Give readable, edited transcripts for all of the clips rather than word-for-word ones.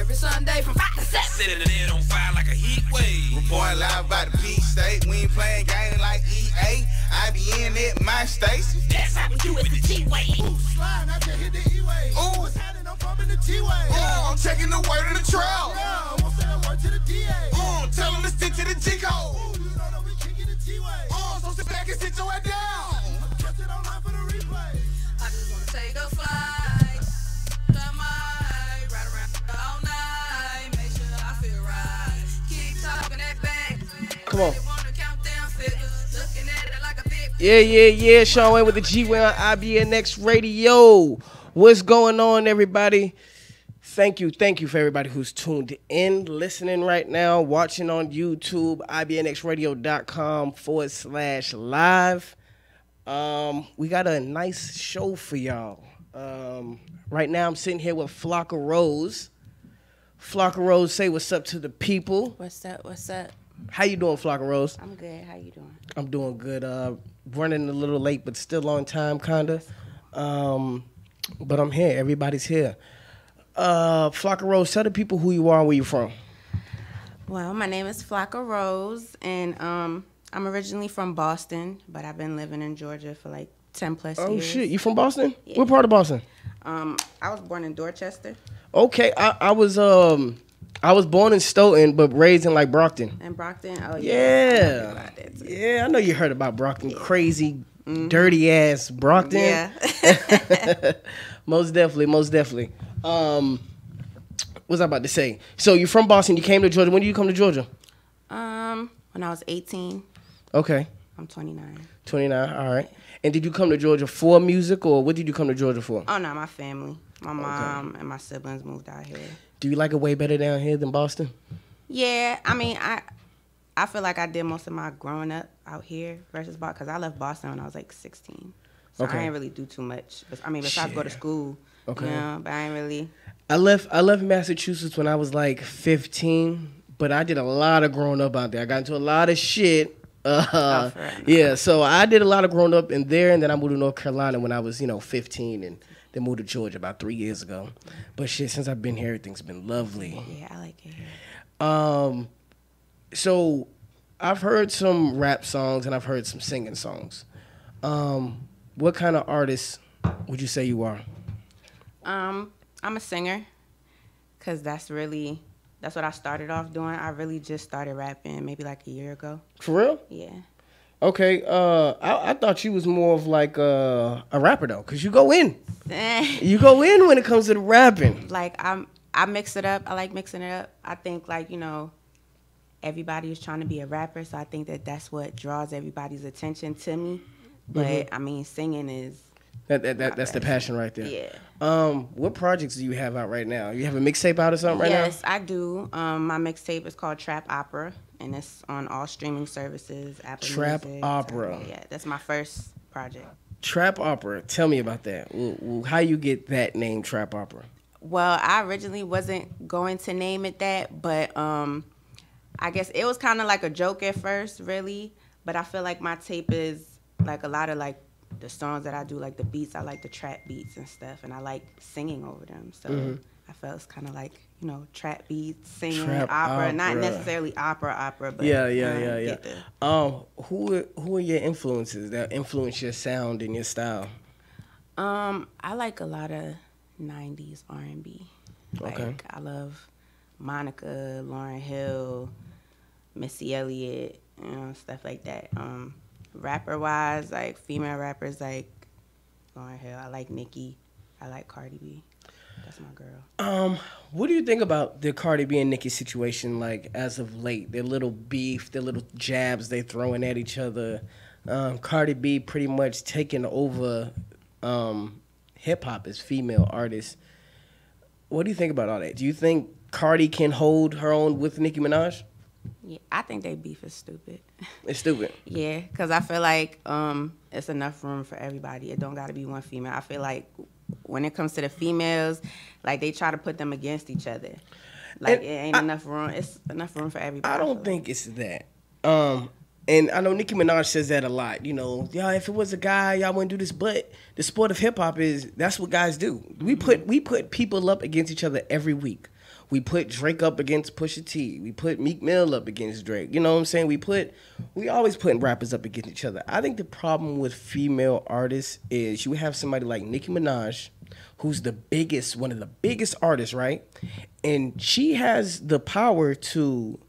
every Sunday from 5 to 7. Setting the head on fire like a heat wave. Reporting live by the Peach State. We ain't playing games like EA. I be in it, my station. That's how we do it the T-way. Ooh, slide, I just hit the E-way. Ooh, what's happening? I'm pumping the T-way. Ooh, I'm checking the word of the trail. Yeah, I'm gonna send a word to the DA. Ooh, tell them to stick to the G-code. Ooh, you know that we kicking the T-way. Ooh, so sit back and sit your head down. Catch it online for the replay. I just wanna take a flight. Come on, ride around all night. Make sure I feel right. Keep talking that back. Come on. Countdown figures. Looking at it like a big. Yeah. Sean Wayne with the Gway on IBNX Radio. What's going on, everybody? Thank you for everybody who's tuned in, listening right now, watching on YouTube, ibnxradio.com/live. We got a nice show for y'all. Right now, I'm sitting here with Flocka Rose. Flocka Rose, say what's up to the people. What's up? How you doing, Flocka Rose? I'm good. How you doing? I'm doing good. Running a little late, but still on time, kinda. But I'm here. Everybody's here. Flocka Rose, tell the people who you are and where you're from. Well, my name is Flocka Rose, and I'm originally from Boston, but I've been living in Georgia for like 10 plus years. Oh shit, you from Boston? Yeah. What part of Boston? I was born in Dorchester. Okay, I was born in Stoughton, but raised in like Brockton. In Brockton? Oh Yeah. Yeah. I know you heard about Brockton. Yeah. Crazy, dirty ass Brockton. Yeah. Most definitely. What was I about to say? So you're from Boston. You came to Georgia. When did you come to Georgia? When I was 18. Okay. I'm 29. 29. All right. And did you come to Georgia for music, or what did you come to Georgia for? Oh no, my family, my mom and my siblings moved out here. Do you like it way better down here than Boston? Yeah, I mean, I feel like I did most of my growing up out here versus Boston, because I left Boston when I was like 16. So I ain't really do too much. I mean, besides go to school. Okay. Yeah, but I ain't really. I left Massachusetts when I was like 15, but I did a lot of growing up out there. I got into a lot of shit. Yeah, so I did a lot of growing up in there, and then I moved to North Carolina when I was, 15, and then moved to Georgia about 3 years ago. But shit, since I've been here, everything's been lovely. Yeah, I like it here. So I've heard some rap songs and I've heard some singing songs. What kind of artist would you say you are? I'm a singer, because that's what I started off doing. I really just started rapping maybe like a year ago. For real? Yeah. Okay. I thought you was more of like a rapper though, because you go in. You go in when it comes to the rapping. Like I mix it up. I like mixing it up. I think like, everybody is trying to be a rapper, so I think that's what draws everybody's attention to me. But I mean, singing is that's the passion right there. Yeah. What projects do you have out right now? You have a mixtape out or something right now? Yes, I do. My mixtape is called Trap Opera, and it's on all streaming services. Apple Trap Music, Opera. Yeah, that's my first project. Trap Opera. Tell me about that. How you get that name, Trap Opera? Well, I originally wasn't going to name it that, but I guess it was kind of like a joke at first, really. But I feel like my tape is like a lot of like the songs that I do, like the beats, I like the trap beats and stuff, and I like singing over them. So I felt it's kind of like, trap beats, singing, trap opera, not necessarily opera, but yeah. Who are your influences that influence your sound and your style? I like a lot of 90s R&B. Like I love Monica, Lauryn Hill, Missy Elliott, stuff like that. Rapper wise, like female rappers like Lauryn Hill. I like Nicki. I like Cardi B. That's my girl. What do you think about the Cardi B and Nicki situation, like, as of late? Their little beef, their little jabs they throwing at each other. Cardi B pretty much taking over hip-hop as female artist. What do you think about all that? Do you think Cardi can hold her own with Nicki Minaj? Yeah, I think they beef is stupid. It's stupid? Yeah, because I feel like it's enough room for everybody. It don't got to be one female. I feel like when it comes to the females, like, they try to put them against each other. Like, it ain't enough room. It's enough room for everybody. I don't think it's that. And I know Nicki Minaj says that a lot. Yeah, if it was a guy, y'all wouldn't do this. But the sport of hip hop that's what guys do. We put people up against each other every week. We put Drake up against Pusha T. We put Meek Mill up against Drake. You know what I'm saying? We always putting rappers up against each other. I think the problem with female artists is you have somebody like Nicki Minaj, who's one of the biggest artists, right? And she has the power to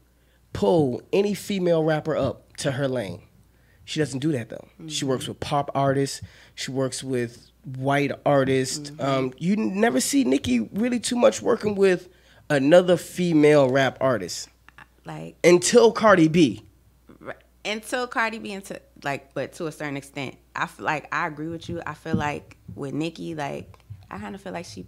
pull any female rapper up to her lane. She doesn't do that, though. Mm-hmm. She works with pop artists. She works with white artists. Mm-hmm. You never see Nicki really too much working with another female rap artist. Like until Cardi B. But to a certain extent, I feel like I agree with you. I feel like with Nicki, like I kind of feel like she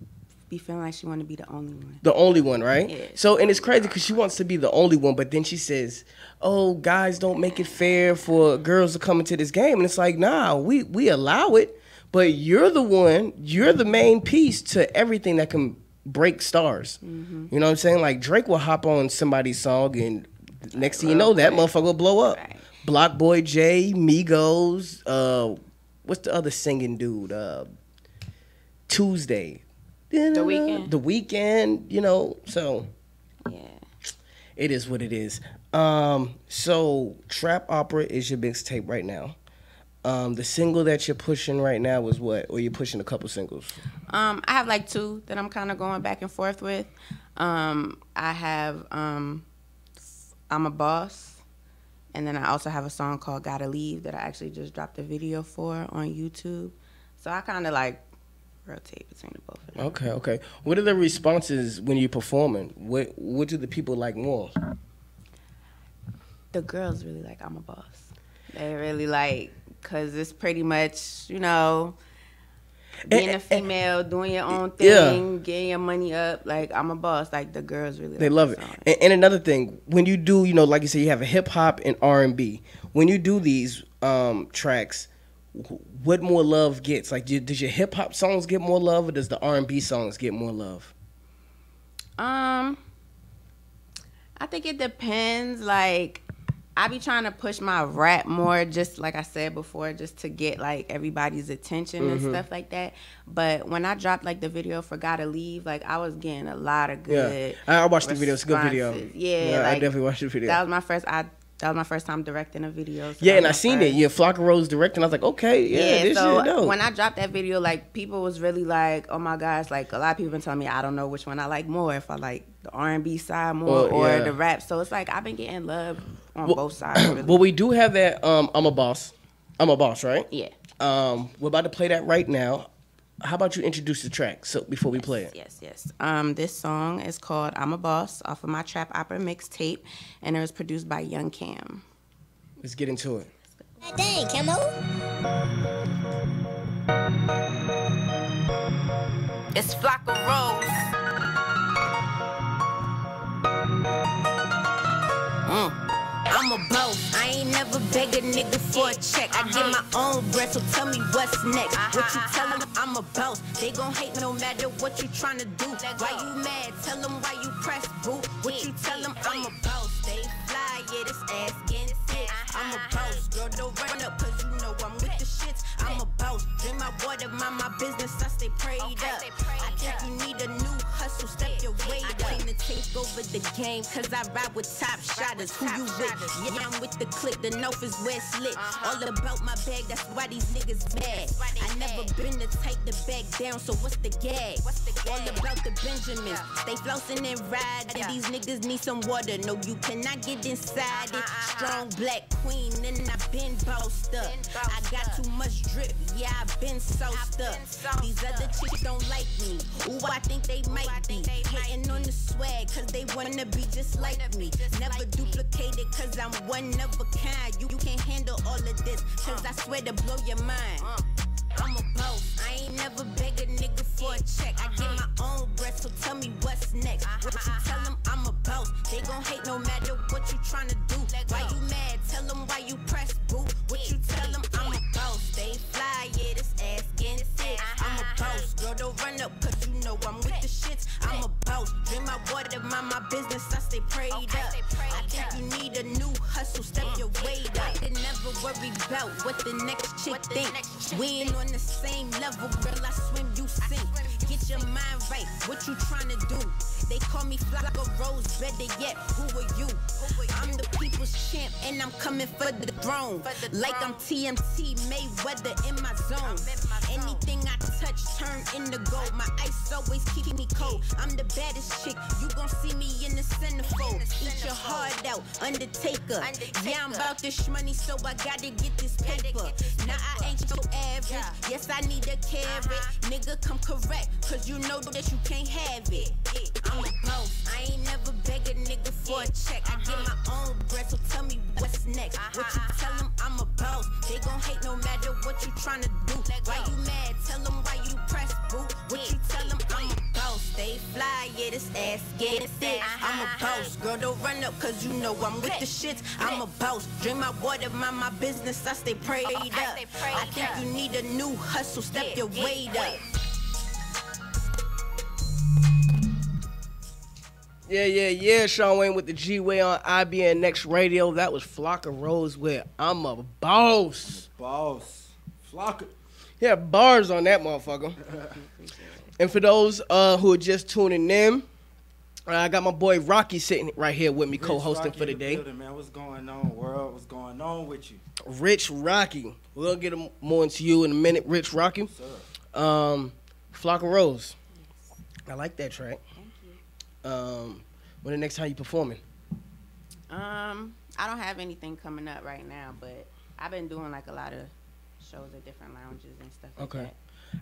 be feeling like she want to be the only one. The only one, right? Yeah. So, and it's crazy because she wants to be the only one, but then she says, "Oh, guys don't make it fair for girls to come into this game," and it's like, nah, we allow it, but you're the main piece to everything that can break stars. Mm-hmm. You know what I'm saying? Like Drake will hop on somebody's song, and next thing you know, that motherfucker will blow up. Right. Block Boy J, Migos, what's the other singing dude? Tuesday. The Weeknd. The Weeknd, you know, so yeah, it is what it is. So Trap Opera is your mixtape right now. The single that you're pushing right now is what? Or you're pushing a couple singles? I have like 2 that I'm kind of going back and forth with. I have I'm a Boss, and then I also have a song called Gotta Leave that I actually just dropped a video for on YouTube. So I kind of like rotate between the both of them. Okay. What are the responses when you're performing? What do the people like more? The girls really like I'm a Boss. They really like, because it's pretty much, you know, being a female, doing your own thing, getting your money up. Like, I'm a boss. Like, the girls really they love it. And another thing, when you do, you know, like you say, you have a hip-hop and R&B. When you do these tracks, what more love gets? Like, does your hip hop songs get more love, or does the R&B songs get more love? I think it depends. Like, I be trying to push my rap more, just like I said before, just to get like everybody's attention and stuff like that. But when I dropped like the video for Gotta Leave, like I was getting a lot of good. Yeah, I watched the video. It's a good video. Yeah, like, I definitely watched the video. That was my first time directing a video. So yeah, and I seen it. Yeah, Flocka Rose directing. I was like, okay, this so shit dope. When I dropped that video, like people was really like, oh my gosh, like a lot of people been telling me I don't know which one I like more, if I like the R&B side more or the rap. So it's like I've been getting love on both sides. Really. Well, we do have that. I'm a boss, right? Yeah. We're about to play that right now. How about you introduce the track before we play it? Yes. This song is called I'm a Boss off of my Trap Opera mixtape, and it was produced by Young Cam. Let's get into it. Dang, Camo. It's Flocka Rose. I'm a boss. I ain't never beg a nigga for a check. I get my own bread, so tell me what's next. What you tell them, I'm a boss. They gon' hate no matter what you tryna do. Why you mad? Tell them why you press boo. What you tell them, I'm a boss. They fly, yeah, this ass getting thick. I'm a boss. Girl, don't run up, cause you know I'm with the shits. I'm a boss. Drink my water, mind my business, I stay prayed up. I think you need a new hustle, step your way up. I came to take over the game, cause I ride with top shotters. Who you with? Yeah, I'm with the click, the north is where it's lit. All about my bag, that's why these niggas mad. I never been the type to back down, so what's the gag? All about the Benjamins, stay flossing and riding. These niggas need some water, no you cannot get inside it. Strong black queen, and I been bossed up. I got too much drip, yeah, I been sauced up. These other chicks don't like me, ooh, I think they might be hating on the swag, cause they wanna be just like me. Never duplicated, cause I'm one of a kind. You can't handle all of this, cause I swear to blow your mind. I'm a boss. I ain't never beg a nigga for a check. I get my own bread, so tell me what's next. What you tell them, I'm a boss. They gon' hate no matter what you tryna do. Why you mad? Tell them why you press boo. What you tell them, I'm a boss. They fly, yeah, this ass getting thick. I'm a boss. Girl, don't run up, cause you know I'm with the shits. I'm a boss. Drink my water, mind my business, I stay prayed up. I think you need a new hustle, step your way up. And never worry about what the next chick think. We ain't on the same level, girl, I swim, you sink. Get your mind right. What you tryna do? They call me Flocka Rose, better yet, who are you? I'm the people's champ and I'm coming for the throne. Like I'm TMT, Mayweather in my zone. Anything I touch turn into gold. My ice always keep me cold. I'm the baddest chick, you gon' see me in the centerfold. Eat your heart out, Undertaker. Yeah, I'm about this money, so I gotta get this paper. Nah, I ain't so average. Yes, I need a carrot. Nigga, come correct, cause you know that you can't have it. I'm a boss. I ain't never beg a nigga for a check. I get my own bread, so tell me what's next. What you tell them, I'm a boss. They gon' hate no matter what you tryna do. Why you mad? Tell them why you press, boo. What you tell them, I'm a boss. Stay fly, yeah, this ass get thick. I'm a boss. Girl, don't run up, cause you know I'm with the shits. I'm a boss. Drink my water, mind my business. I stay prayed up. I think you need a new hustle. Step your weight up. Yeah. Sean Wayne with the Gway on IBN Next Radio. That was Flocka Rose with I'm a Boss. Boss. Flocka. Yeah, bars on that motherfucker. And for those who are just tuning in, I got my boy Rocky sitting right here with me, co-hosting for the day. Man, what's going on, world? What's going on with you? Rich Rocky. We'll get more into you in a minute, Rich Rocky. Flocka Rose. I like that track. When the next time you performing? I don't have anything coming up right now, but I've been doing like a lot of shows at different lounges and stuff like that.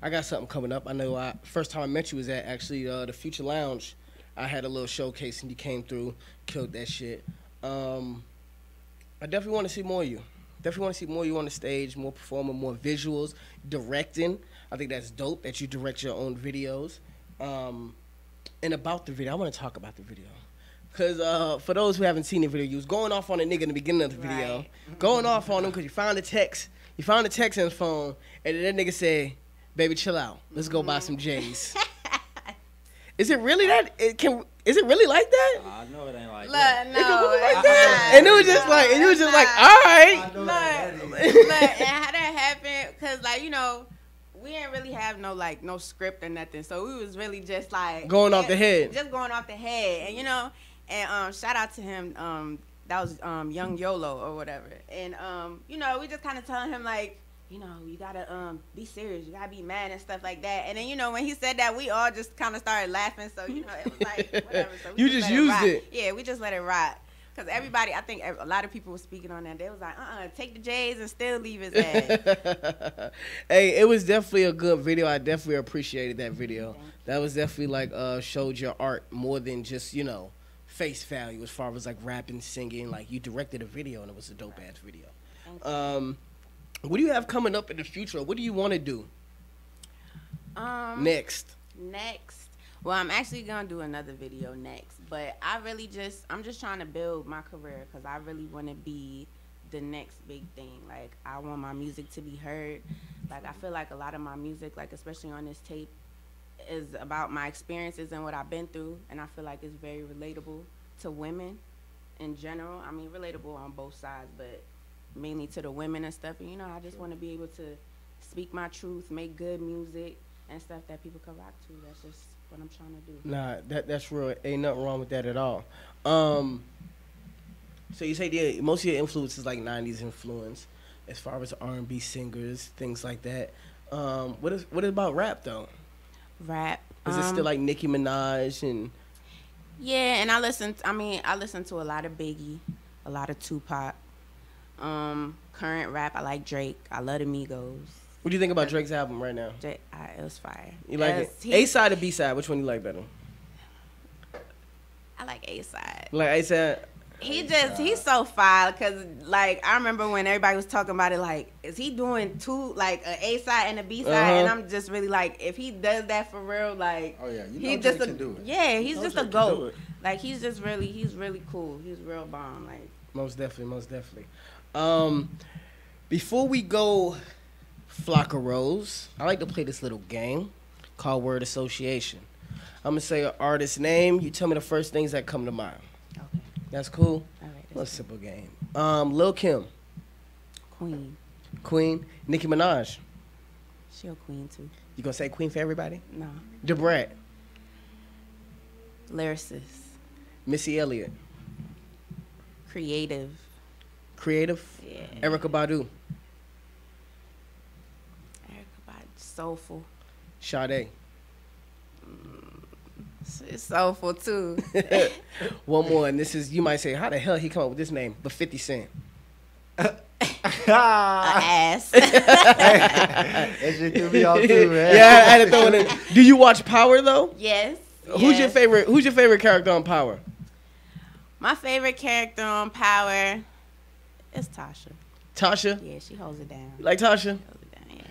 I got something coming up. I know first time I met you was at actually the Future Lounge. I had a little showcase and you came through, killed that shit. I definitely want to see more of you. Definitely want to see more of you on the stage, more performing, more visuals, directing. I think that's dope that you direct your own videos. And about the video, I want to talk about the video. Because for those who haven't seen the video, you was going off on a nigga in the beginning of the video. Right. Going off on him because you found a text. You found a text in his phone, and then that nigga said, baby, chill out. Let's go buy some J's. Is it really that? Is it really like that? I know it ain't like that. No, it's really like that. And it was just like, all right. Look, and how that happened, because, like, you know, we didn't really have no script or nothing, so we was really just like going off the head, and you know, and shout out to him. That was Young YOLO or whatever, and you know, we just kind of telling him like, you know, you gotta be serious, you gotta be mad and stuff like that. And then you know, when he said that, we all just kind of started laughing. So you know, it was like whatever. So we you just used it. Yeah, we just let it ride. Because everybody, I think a lot of people were speaking on that. They was like, take the J's and still leave his ass. Hey, it was definitely a good video. I definitely appreciated that video. That was definitely like showed your art more than just, you know, face value as far as like rapping, singing. Like you directed a video and it was a dope ass video. What do you have coming up in the future? What do you want to do? Next. Well, I'm actually gonna do another video next, but I'm just trying to build my career because I really want to be the next big thing. Like I want my music to be heard. Like I feel like a lot of my music, like especially on this tape, is about my experiences and what I've been through, and I feel like it's very relatable to women in general. I mean, relatable on both sides, but mainly to the women and stuff. And you know, I just want to be able to speak my truth, make good music and stuff that people can rock to. That's just what I'm trying to do. Nah, that's real. Ain't nothing wrong with that at all. So you say most of your influence is like 90s influence as far as R&B singers, things like that. What about rap though? Rap. Is it still like Nicki Minaj and? Yeah, and I listen to a lot of Biggie, a lot of Tupac. Current rap, I like Drake. I love the Migos. What do you think about Drake's album right now? It was fire. You like it? A side or B side? Which one you like better? I like A side. Like A side? He's so fire because like I remember when everybody was talking about it, like, is he doing two, like an A side and a B side? And I'm just really like, if he does that for real, like, oh yeah, you know, he just can do it. Yeah, he's just a goat. Like he's really cool. He's real bomb. Like most definitely. Before we go, Flocka Rose, I like to play this little game called Word Association. I'm gonna say an artist's name. You tell me the first things that come to mind. Okay. That's cool. All right. That's a simple game. Lil Kim. Queen. Nicki Minaj. She a queen too. You gonna say Queen for everybody? No. Debrat. Lyricist. Missy Elliott. Creative. Creative. Yeah. Erykah Badu. Erykah Badu. Soulful. Sade. It's soulful too. One more, and this is, you might say, how the hell he come up with this name? But 50 Cent. Ass. That shit threw me off too, man. Yeah, I had to throw it in. Do you watch Power though? Yes. Who's your favorite? Who's your favorite character on Power? My favorite character on Power is Tasha. Tasha. Yeah, she holds it down. Like Tasha. Holds it down, yeah.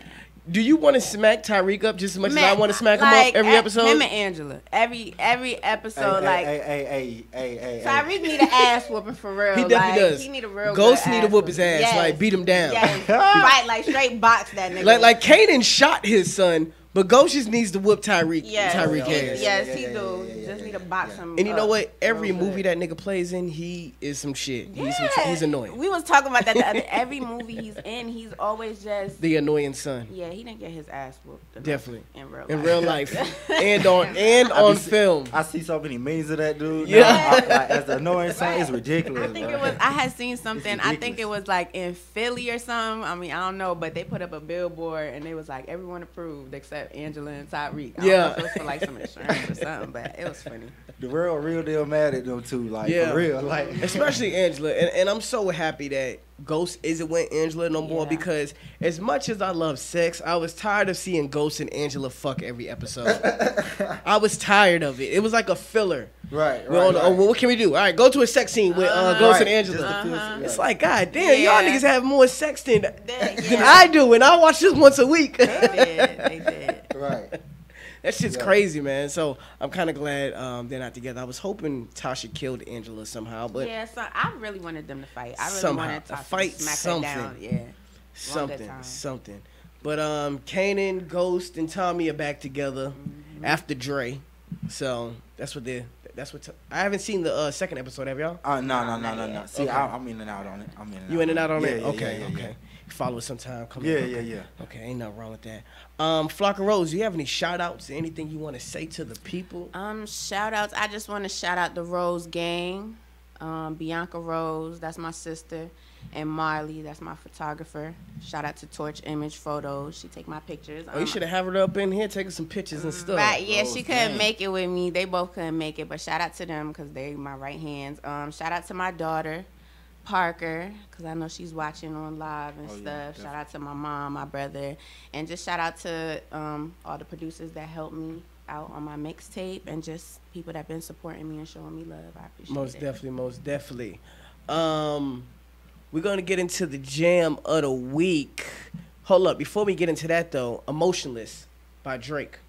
Do you want to smack Tyreek up just as much as I want to smack him up every episode? Him and Angela. Every episode, Hey. Tyreek need an ass whooping for real. He definitely does. He need a real Ghost good need to ass whoop his whooping. ass, Yes. like beat him down. Yes. Fight, like straight box that nigga. Like Kanan shot his son, but Ghost just needs to whoop Tyreek. Yes. Tyreek he, ass. yes, he do. Just need to box him. And you know up what? Every real good. movie that nigga plays in, he is some shit. Yeah. He's annoying. We was talking about that the other. Every movie he's in, he's always just. The annoying son. Yeah, he didn't get his ass whooped. enough Definitely. In real life. and on film. I see so many memes of that dude. Yeah. Now, like, as the annoying son, it's ridiculous. I think bro. it was. I had seen something. I think ridiculous. it was like in Philly or something. I mean, I don't know, but they put up a billboard and they was like, everyone approved except Angela and Tyreek. I don't know if it was for like some insurance or something, but it was funny. The world real deal mad at them too. Like Yeah. for real. Like Especially Angela. And I'm so happy that Ghost isn't with Angela no more Yeah. because as much as I love sex, I was tired of seeing Ghost and Angela fuck every episode. I was tired of it. It was like a filler. right. Well, well, what can we do? All right, go to a sex scene with Ghost and Angela. Just to feel- It's like, God damn, y'all Yeah. niggas have more sex than Yeah. I do, and I watch this once a week. They did. Right. That shit's Yeah. crazy, man. So I'm kind of glad they're not together. I was hoping Tasha killed Angela somehow, but Yeah, so I really wanted them to fight. I really Somehow. wanted A to fight, smack something. her down. Yeah. something, time. something. But Kanan, Ghost, and Tommy are back together after Dre. So that's what they're. I haven't seen the second episode. Have y'all? No. See, Okay. I'm in and out on it. You in and out on it? Yeah, Okay, yeah. okay. Follow us sometime. Come Yeah, in. yeah. Okay, ain't nothing wrong with that. Flock of Rose, do you have any shout outs? Anything you want to say to the people? Shout outs. I just want to shout out the Rose gang. Bianca Rose, that's my sister, and Marley, that's my photographer. Shout out to Torch Image Photos. She take my pictures. Oh, you should have her up in here taking some pictures and stuff. Right, yeah, Rose she couldn't gang. make it with me. They both couldn't make it, but shout out to them because they my right hands. Shout out to my daughter, Parker, because I know she's watching on live and Oh, yeah, stuff. definitely. Shout out to my mom, my brother, and just shout out to all the producers that helped me out on my mixtape and just people that been supporting me and showing me love. I appreciate it. Most definitely. We're gonna get into the jam of the week. Hold up, before we get into that though, "Emotionless" by Drake.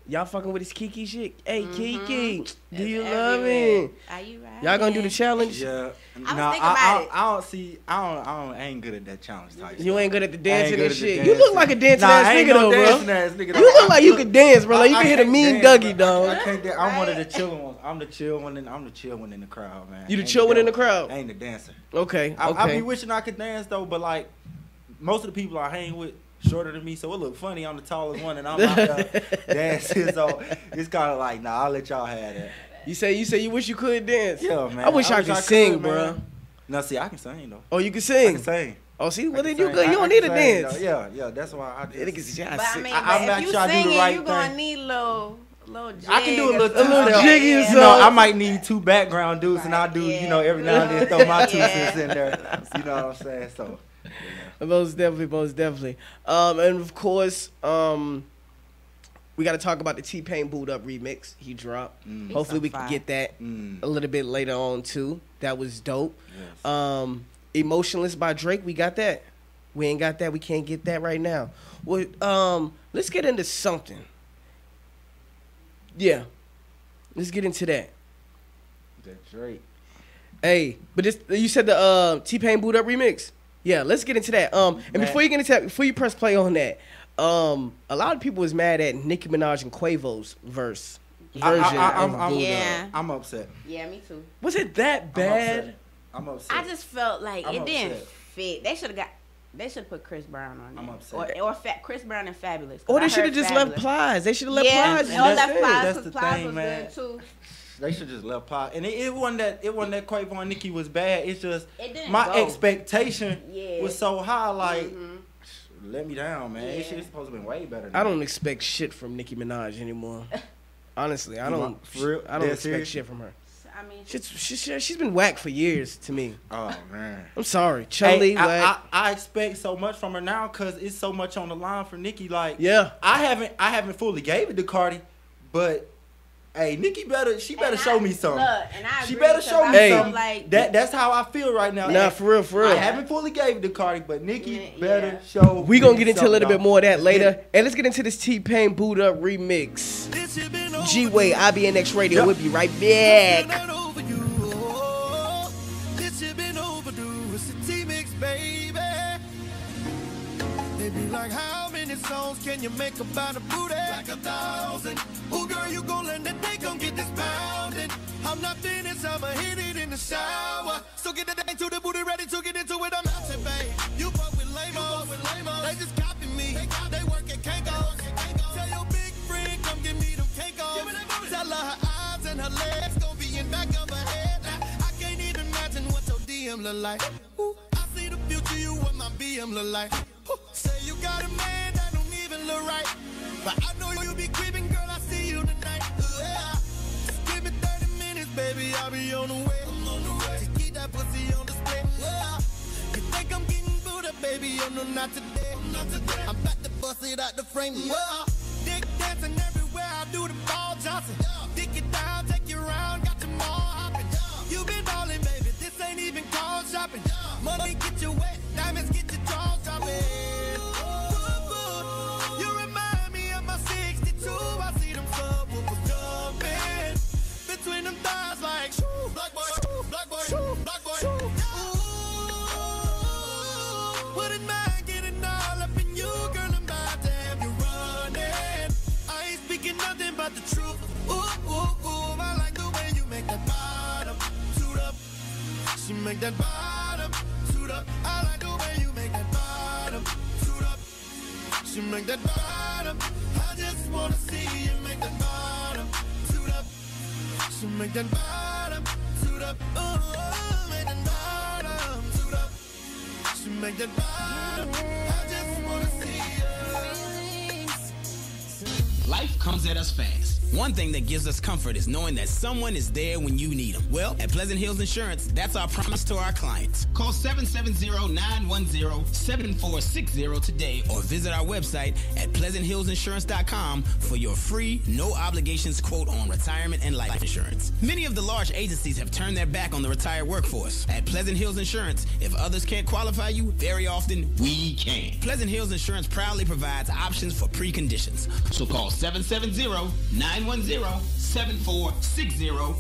Y'all fucking with his Kiki shit? Hey Kiki, do It's you love everywhere. it? Are you right? Y'all gonna do the challenge? Yeah. I was thinking about it. I ain't good at that challenge type. You ain't good at the I ain't dancing good and at the shit. You look dancing. like a dancing Nah, ass I ain't nigga no though, dancing bro. ass nigga, You look like you could dance, bro. Like you I can hit a can't mean dance, Dougie, bro. dog. I can't dance. I'm one of the chill ones. I'm the chill one. I'm the chill one in the crowd, man. You the Ain't chill one in the dance- crowd? Ain't the dancer. Okay, I be okay. wishing I could dance though, but like most of the people I hang with shorter than me, so it look funny. I'm the tallest one, and I'm out there dancing. So it's kind of like, nah, I'll let y'all have that. You say you wish you could dance. Yeah, man. I wish I could sing, bro. man. No, see, I can sing though. Oh, you can I sing. can sing. Oh, see, well I then can you sing. good. You I don't can need to sing, dance. though. Yeah, that's why I Niggas just. say, But I mean, I'm but not if you trying to do the singing, right you gonna thing. need little jig I can do a or little, something. jiggy or Yeah. something. You know, I might need two background dudes, and I'll do, Yeah. you know, every now and then throw my 2 Yeah. cents in there. You know what I'm saying? So, Most definitely. And of course, we got to talk about the T-Pain Boot Up remix he dropped. Hopefully we can fire. get that a little bit later on too. That was dope. yes. Emotionless by Drake, we got that. We ain't got that. We can't get that right now. Well, let's get into something. Yeah, let's get into that. That Drake. Hey, but this, you said the T-Pain Boot Up remix. Yeah, let's get into that. And before you get into that, before you press play on that, a lot of people was mad at Nicki Minaj and Quavo's version of Boot Up. Yeah. I'm upset. Yeah, me too. Was it that bad? I'm upset. I just felt like I'm it didn't upset. fit. They should have got They should put Chris Brown on there. I'm upset. Or Chris Brown and Fabulous. Or they should have just left Plies. They should have left Plies. left Plies That's because the Plies thing, was man. good too. They should just let Plies. And it wasn't that Quavo and Nicki was bad. It's just It didn't my go. expectation Yeah. was so high. Like, let me down, man. It Yeah. shit's supposed to be way better. Than I don't expect shit from Nicki Minaj anymore. Honestly, I don't. For real? I don't Dead expect serious? shit from her. I mean, She's been whack for years to me. Oh man. I'm sorry, Chun-Li. Hey, whack. I expect so much from her now because it's so much on the line for Nicki. Like, Yeah. I haven't fully gave it to Cardi, but hey, Nicki better show me something. Look, and I She agree, better 'cause show I me feel something. Like, That's how I feel right now. Nah, And for real. I haven't fully gave it to Cardi, but Nicki Yeah. better show. We gonna me get into a little something, bit more of that dog. later. And let's get into this T-Pain Boot Up remix. Gway, IBNX Radio. Yep. We'll be right back. This shit been overdue. It's the T-Mix, baby. They be like, how many songs can you make about a booty? Like 1,000. Oh, girl, you gon' let that they gon' get this pounding. I'm not finished, I'ma hit it in the shower. So get that thing to the booty, ready to get into it. I'm out here, babe. You fuck with lame-os. They just copy me. They work at Kanko's. Tell your big friend, come give me them Kanko's. Tell her her eyes and her legs gon' be in back of her head. I can't even imagine what your DM look like. Ooh, I see the future, you what my BM look like. Ooh, say you got a man that don't even look right. But I know you be creeping, girl, I see you tonight. Yeah. Just give me 30 minutes, baby, I'll be on the way. I'm on the way. Just keep that pussy on display. Yeah. You think I'm getting booed up, baby? Oh, no, not today. Not today. I'm about to bust it out the frame. Yeah. Dick dancing everywhere, I do the ball Johnson. Dick it down, take you around, got your mall hopping. You been ballin', baby, this ain't even called shopping. Money get you wet, diamonds get your jaws dropping. You remind me of my 62, I see them subwoofers jumping. Between them thighs like, shoo, black boy, shoo, black boy, shoo, black boy. Ooh, wouldn't mind getting all up in you, girl, I'm about to have you running. I ain't speaking nothing but the truth. Ooh, ooh, ooh, I like the way you make that bottom toot up. She make that bottom toot up. I like the way you make that bottom toot up. She make that bottom. I just wanna see you make that bottom toot up. She make that bottom toot up. Oh, make that bottom toot up. She make that bottom. I just wanna see you. Life comes at us fast. One thing that gives us comfort is knowing that someone is there when you need them. Well, at Pleasant Hills Insurance, that's our promise to our clients. Call 770-910-7460 today or visit our website at PleasantHillsInsurance.com for your free, no obligations quote on retirement and life insurance. Many of the large agencies have turned their back on the retired workforce. At Pleasant Hills Insurance, if others can't qualify you, very often we can. Pleasant Hills Insurance proudly provides options for preconditions. So call 770-910-7460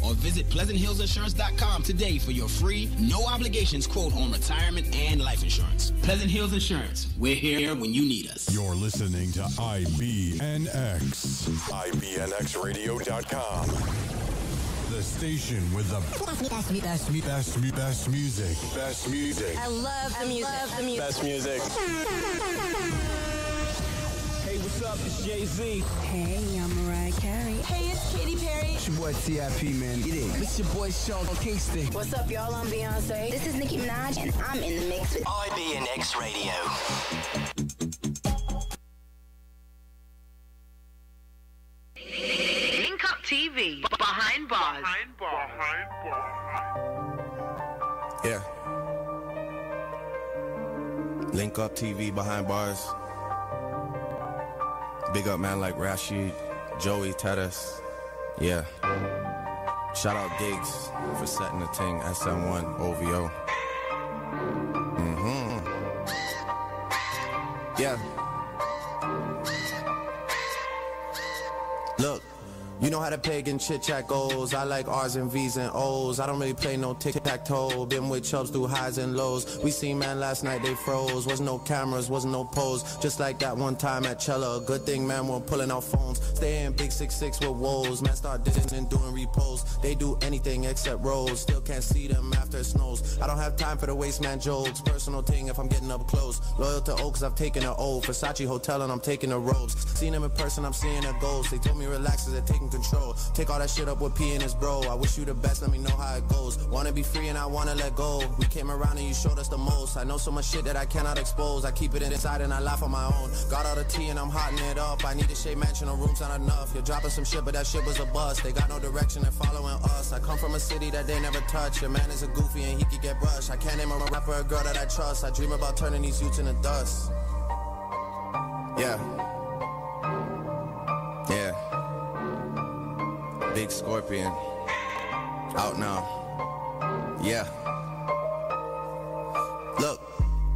or visit PleasantHillsInsurance.com today for your free, no obligations quote on retirement and life insurance. Pleasant Hills Insurance. We're here when you need us. You're listening to IBNX. IBNXradio.com. The station with the best music. Best music. I love the music. Best music. Hey, what's up? It's Jay-Z. Hey, I'm Mariah Carey. Hey, it's Katy Perry. It's your boy T.I.P., man. Get it. It's your boy Sean Kingston. What's up, y'all? I'm Beyonce. This is Nicki Minaj, and I'm in the mix with IBNX Radio. Link Up TV, behind bars. Yeah. Link Up TV, behind bars. Big up man like Rashid, Joey, Tadas. Yeah. Shout out Diggs for setting the thing, SM1 OVO. Yeah. Look. You know how the pagan chit-chat goes. I like R's and V's and O's. I don't really play no tic-tac-toe. Been with chubs through highs and lows. We seen man last night, they froze. Wasn't no cameras, wasn't no pose. Just like that one time at Cella. Good thing, man, we're pulling out phones. Stay in big 6'6" with woes. Man, start dissing and doing repos. They do anything except rolls. Still can't see them after it snows. I don't have time for the waste man jokes. Personal thing if I'm getting up close. Loyal to Oaks, I've taken an O. Versace Hotel and I'm taking the robes. Seen them in person, I'm seeing a ghost. They told me relax as they're taking control. Take all that shit up with P and his bro. I wish you the best, let me know how it goes. Wanna be free and I wanna let go. We came around and you showed us the most. I know so much shit that I cannot expose. I keep it inside and I laugh on my own. Got all the tea and I'm hotting it up. I need a shade mansion, no room's not enough. You're dropping some shit, but that shit was a bust. They got no direction, they're following us. I come from a city that they never touch. Your man is a goofy and he could get brushed. I can't name a rapper or a girl that I trust. I dream about turning these youths into dust. Yeah. Yeah. Big Scorpion. Out now. Yeah. Look.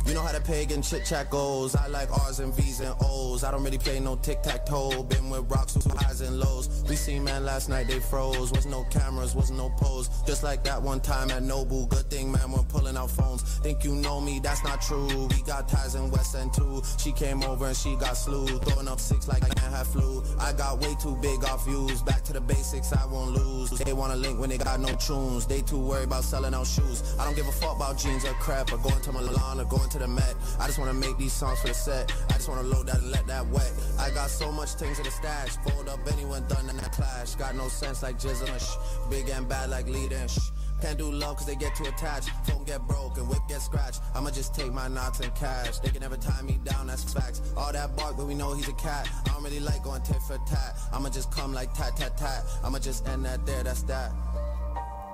You know how the pagan chit-chat goes. I like R's and V's and O's. I don't really play no tic-tac-toe. Been with rocks through highs and lows. We seen man last night, they froze. Wasn't no cameras, wasn't no pose. Just like that one time at Nobu. Good thing, man, we're pulling out phones. Think you know me, that's not true. We got ties in West End too. She came over and she got slew. Throwing up 6 like I can't have flu. I got way too big off views. Back to the basics, I won't lose. They wanna link when they got no tunes. They too worried about selling out shoes. I don't give a fuck about jeans or crap. Or going to Milan or going to the Met. I just wanna make these songs for the set. I just wanna load that and let that wet. I got so much things in the stash. Fold up anyone done in that clash. Got no sense like jizz and shh. Big and bad like lead and shh. Can't do love cause they get too attached. Phone get broke and whip get scratched. I'ma just take my knots and cash. They can never tie me down, that's facts. All that bark but we know he's a cat. I don't really like going tit for tat. I'ma just come like tat tat tat. I'ma just end that there, that's that.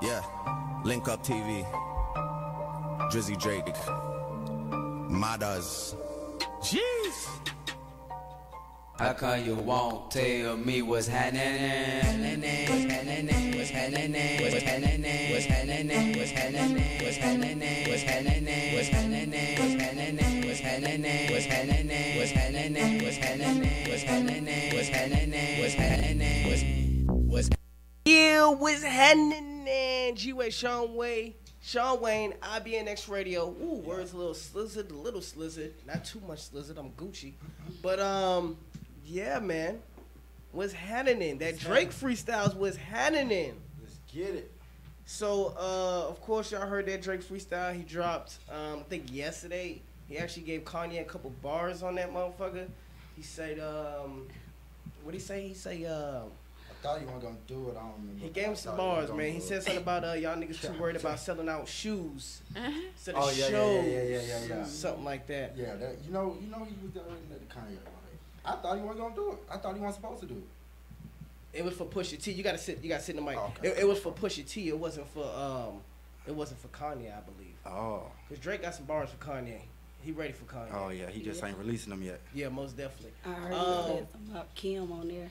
Yeah, Link Up TV, Drizzy Drake, Madas. Jeez. How come you won't tell me what's happening? What's happening? What's happening? What's happening? What's happening? What's happening? What's happening? What's happening? What's happening? What's happening? What's happening? What's happening? What's happening? What's happening? What's happening? What's happening? What's happening? What's Yeah, what's happening? Gway, Sean Wayne, IBNX Radio. Ooh, words a little slizzard. Not too much slizzard. I'm Gucci. But yeah, man. What's happening? That Drake freestyles was happening. Let's get it. So, of course, y'all heard that Drake freestyle. He dropped, I think yesterday. He actually gave Kanye a couple bars on that motherfucker. He said, what'd he say? He say, I thought you weren't gonna do it. I don't remember. he gave him some bars, man. He said something about y'all niggas too worried about selling out shoes. Instead of shows. Yeah. Something like that. Yeah, that you know he was the Kanye. I thought he wasn't gonna do it. I thought he wasn't supposed to do it. It was for Pusha T. You gotta sit in the mic. Oh, okay. It was for Pusha T. It wasn't for Kanye, I believe. Oh. Cause Drake got some bars for Kanye. He ready for Kanye. Oh yeah, he just ain't releasing them yet. Yeah, most definitely. I heard you said something about Kim on there.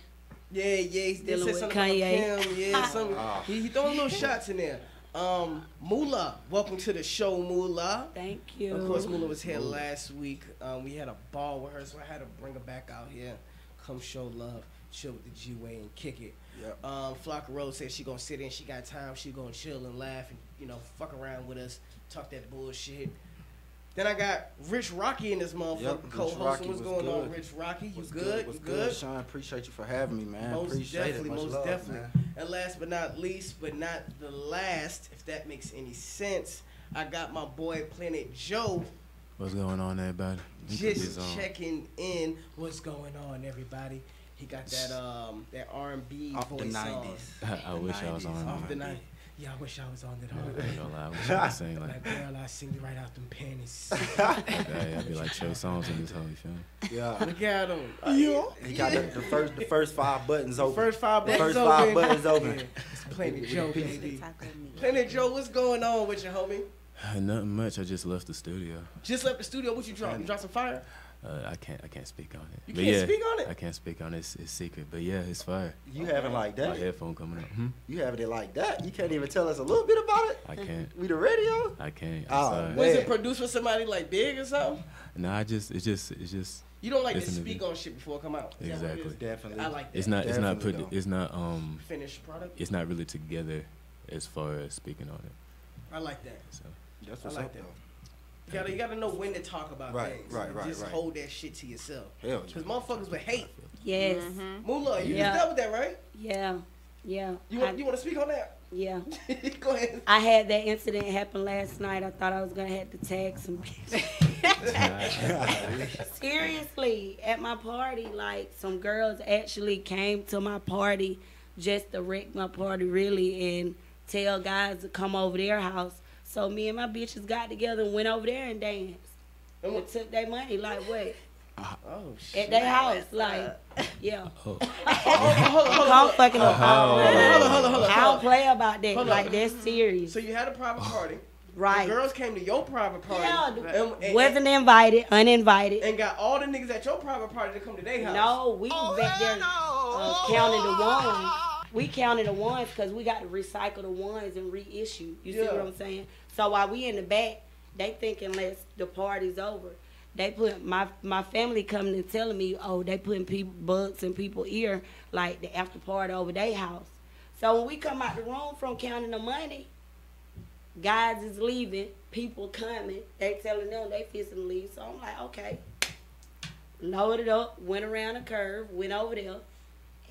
Yeah, he Dealing said with something Kanye. about Kim. Yeah, he throwing little shots in there. Moolah, welcome to the show, Moolah. Thank you. Of course, Moolah was here last week. We had a ball with her, so I had to bring her back out here. Come show love, chill with the G-Way and kick it. Yep. Flocka Rose said she gonna sit in, she got time, she gonna chill and laugh and, fuck around with us, talk that bullshit. Then I got Rich Rocky in this motherfucker co-host. What's going on, Rich Rocky? You good? What's You good? Sean, appreciate you for having me, man. Most Appreciate definitely, it. Much most love, definitely. man. And last but not least, but not the last, if that makes any sense, I got my boy Planet Joe. What's going on, everybody? Just checking in. What's going on, everybody? He got that that R&B off voice the 90s. I wish I was on off the 90s. Yeah, I wish I was on that. I ain't gonna lie. I wish I could sing like girl, I sing you right out them panties. I'd be like Trey Songz in this whole film. Yeah. Look at him. He got the first 5 buttons open. First 5 buttons open. It's Planet Joe, baby. Planet Joe, what's going on with you, homie? Nothing much. I just left the studio. Just left the studio. What you drop? You drop some fire? I can't speak on it. You But can't yeah, speak on it? I can't speak on it. It's secret. But yeah, it's fire. You having like that? My headphone coming up. You having it like that? You can't even tell us a little bit about it? I can't. We the radio? I can't. Oh, sorry. Was it produced for somebody like big or something? Nah, it's just. You don't like to listen speak on shit before it come out. Is that what it Exactly. is? Definitely. I like that. It's not. It's not Definitely put. It's not. Finished product. It's not really together as far as speaking on it. I like that. So That's I what's like up, that. though. You gotta know when to talk about Right, things. right, Just right. hold that shit to yourself. Hell yeah. Because motherfuckers would hate. Yes. Moolah, you Yeah. just dealt with that, right? Yeah. Yeah. You want to speak on that? Yeah. Go ahead. I had that incident happen last night. I thought I was gonna have to tag some bitches. Seriously, at my party, like some girls actually came to my party just to wreck my party, really, and tell guys to come over their house. So me and my bitches got together and went over there and danced. And took their money, like what? Oh shit. At their house, like, yeah. Oh. Don't fucking Hold on. I don't play about that. Hold Like, on. that's serious. So you had a private party. Right. The girls came to your private party. Yeah, and wasn't invited, uninvited. And got all the niggas at your private party to come to their house. No, we was back there counting the ones. We counted the ones because we got to recycle the ones and reissue. You see Yeah. what I'm saying? So while we in the back, they thinking the party's over. They put my family coming and telling me, oh, they putting bugs in people's ear like the after party over their house. So when we come out the room from counting the money, guys is leaving, people coming, they telling them they fixing to leave. So I'm like, okay. Loaded up, went around the curve, went over there,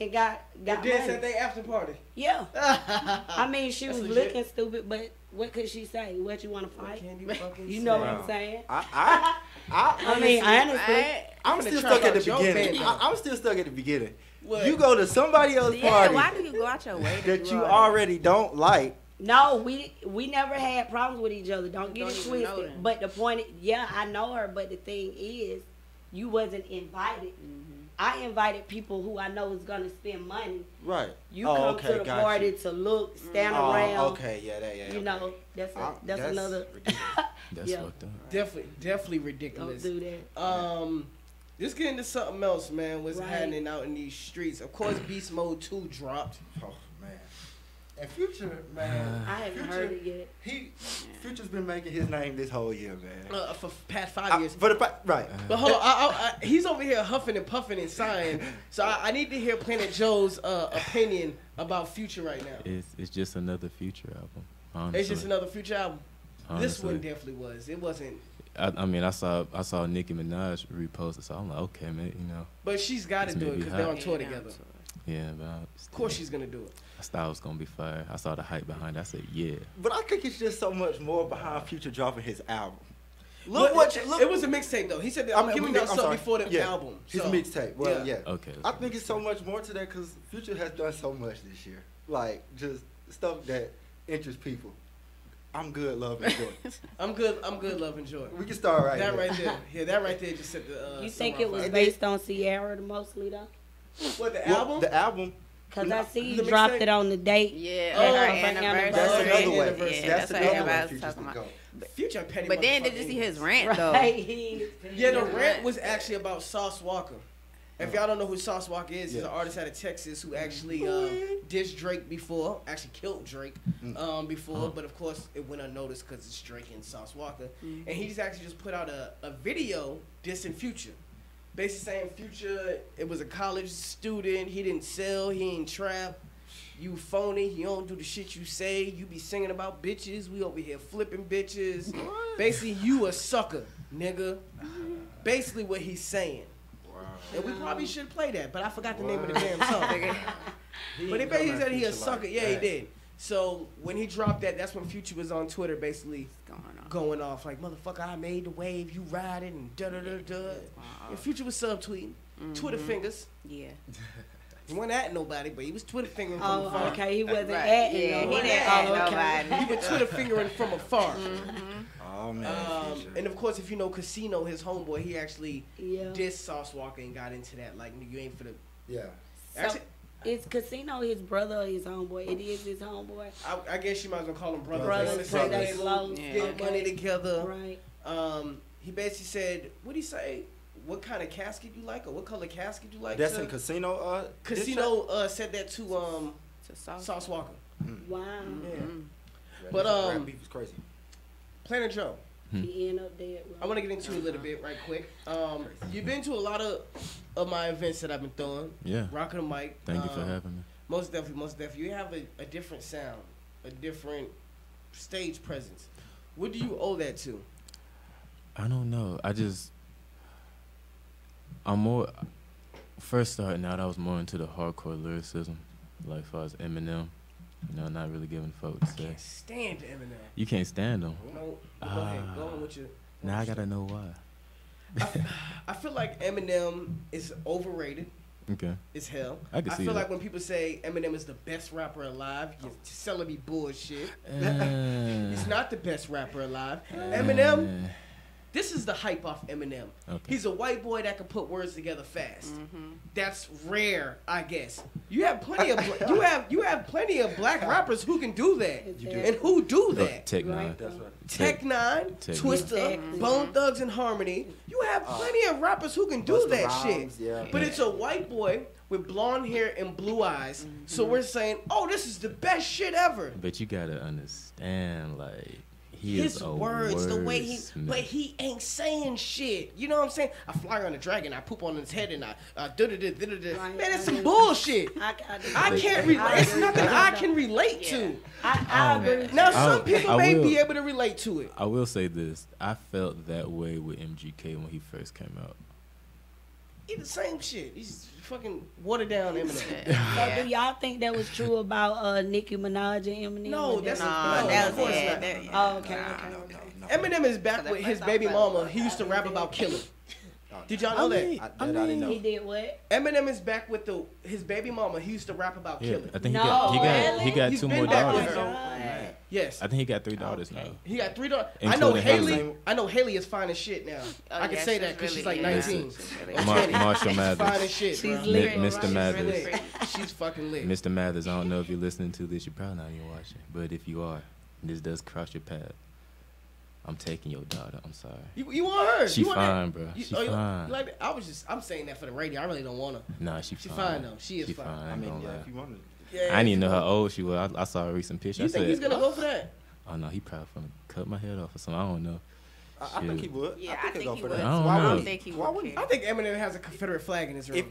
and got Dance money. at their after party. Yeah. I mean, she That's was legit. looking stupid, but what could she say? What, you want to fight? Can you fucking You know say? what I'm saying? I mean, honestly, I'm finna still trap stuck at the out your beginning. band. I'm still stuck at the beginning. What? You go to somebody else's party why do you go out your way to that do you all that? already don't like. no, we never had problems with each other. Don't get Don't it even know twisted. them. But the point, yeah, I know her, but the thing is, you wasn't invited. I invited people who I know is gonna spend money. Right. You come to the party to look, stand around. Okay, yeah. You know, that's another. That's Yeah. fucked up. Definitely ridiculous. Don't do that. Let's get into something else, man. What's Right. happening out in these streets? Of course, Beast Mode 2 dropped. Oh man. And Future, man. I haven't heard it yet. Future's been making his name this whole year, man. For past 5 years. Right. But hold on, he's over here huffing and puffing and sighing. So I need to hear Planet Joe's opinion about Future right now. It's just another Future album. Honestly. It's just another Future album. This Honestly. one definitely was. It wasn't. I mean, I saw Nicki Minaj repost it, so I'm like, okay, man, you know. But she's got to It's do it maybe because they're on hot. tour together. Yeah, but Of course she's gonna do it. I thought it was gonna be fire. I saw the hype behind it. I said, yeah. But I think it's just so much more behind Future dropping his album. It was a mixtape though. He said that I'm giving out something sorry. before the Yeah, album. His So, mixtape. Well, yeah. Okay. I think it's so much more to that because Future has done so much this year. Like just stuff that interests people. I'm good, love, and joy. I'm good, love, and joy. We can start right that there. right there. Yeah, that right there just set the. You think summer it was fire. based on Sierra mostly though? What the Well, album? The album. Cause I see The you dropped mixtape? it on the date. Yeah, Oh, her for anniversary. That's another way. Anniversary. Yeah, That's that's what another way everybody's Future's talking to about. go. Future petty. But then did motherfucker you see his anyway. rant though? Right. Yeah, the rant was actually about Sauce Walker. If y'all don't know who Sauce Walker is, he's Yeah. an artist out of Texas who actually dissed Drake before, actually killed Drake before, but of course it went unnoticed because it's Drake and Sauce Walker. And he just put out a video dissing Future. Basically saying Future, it was a college student, he didn't sell, he ain't trap. You phony, you don't do the shit you say, you be singing about bitches, we over here flipping bitches. Basically, you a sucker, nigga. Basically what he's saying. And we probably should play that, but I forgot the name of the damn song. But he basically said he a sucker. Yeah, he did. So when he dropped that, that's when Future was on Twitter basically going off like, motherfucker, I made the wave, you ride it, and da-da-da-da. And Future was subtweeting. Twitter fingers. Yeah. He wasn't at nobody, but he was Twitter fingering from Oh, afar. okay. He wasn't Right. at Yeah, no he one. didn't Oh, at okay. nobody. He was Twitter fingering from afar. Oh man. Future. And of course, if you know Casino, his homeboy, he actually Yeah. dissed Sauce Walker and got into that. Like, you ain't for the. Yeah. Actually, Is Casino his brother or his homeboy? It is his homeboy. I guess you might as well call them brothers. Brothers, They on the same brothers. label, Yeah. get money together. Right. He basically said, what'd he say? what kind of casket you like or what color casket you like. That's in Casino. Casino said that to Sauce Walker. Wow. Yeah. But rap beef is crazy. Planet Joe. He end up dead. I want to get into a little bit right quick. You've been to a lot of my events that I've been throwing. Yeah. Rocking the mic. Thank you for having me. Most definitely. You have a different sound, a different stage presence. What do you owe that to? I don't know. I'm more. First starting out, I was more into the hardcore lyricism, like as far as Eminem. You know, not really giving folk to say. I can't stand Eminem. You can't stand him. No. Go ahead. Go on with your. Now I gotta know why. I feel like Eminem is overrated. Okay. As hell. I can see feel that. like when people say Eminem is the best rapper alive, you're selling me bullshit. He's not the best rapper alive. Eminem. This is the hype off Eminem. Okay. He's a white boy that can put words together fast. That's rare, I guess. You have plenty of you have plenty of black rappers who can do that, and who do that. Tech Nine. That's right. Tech Nine, Tech Twista, Bone Thugs and Harmony. You have plenty of rappers who can do Busta that Rhymes, shit. yeah. But it's a white boy with blonde hair and blue eyes. So we're saying, oh, this is the best shit ever. But you gotta understand, like. His words, the way but he ain't saying shit. You know what I'm saying? I fly on a dragon, I poop on his head, and I Man, that's some bullshit. I can't relate. It's nothing I can relate to. I agree. Now, some people may be able to relate to it. I will say this: I felt that way with MGK when he first came out. He the same shit. He's fucking watered down Eminem. So do y'all think that was true about Nicki Minaj and Eminem? No, that was it. Oh, okay. Eminem is back with his baby mama. He used to rap about killing. Did y'all know that? I didn't know. He did what? Eminem is back with his baby mama. He used to rap about killing. I think he got He's 2 been more back with daughters. her. Yes. I think he got 3 daughters now. He got 3 daughters. Including Haley. I know Haley is fine as shit now. I can say that because she's like 19. Marshall Mathers. Fine as shit, bro. Mr. Mathers. She's fucking lit. Mr. Mathers, I don't know if you're listening to this. You're probably not even watching. But if you are, this does cross your path. I'm taking your daughter. I'm sorry. You want her? She fine, bro. She fine. Like I'm saying that for the radio. I really don't want her. Nah, she fine. She fine though. She is fine. I mean, if you wanted. I didn't even know how old she was. I saw a recent picture. You think he's gonna go for that? Oh no, he probably gonna cut my head off or something. I don't know. I think he would. Yeah, I think he'd go for that. I don't think he would. I think Eminem has a Confederate flag in his room.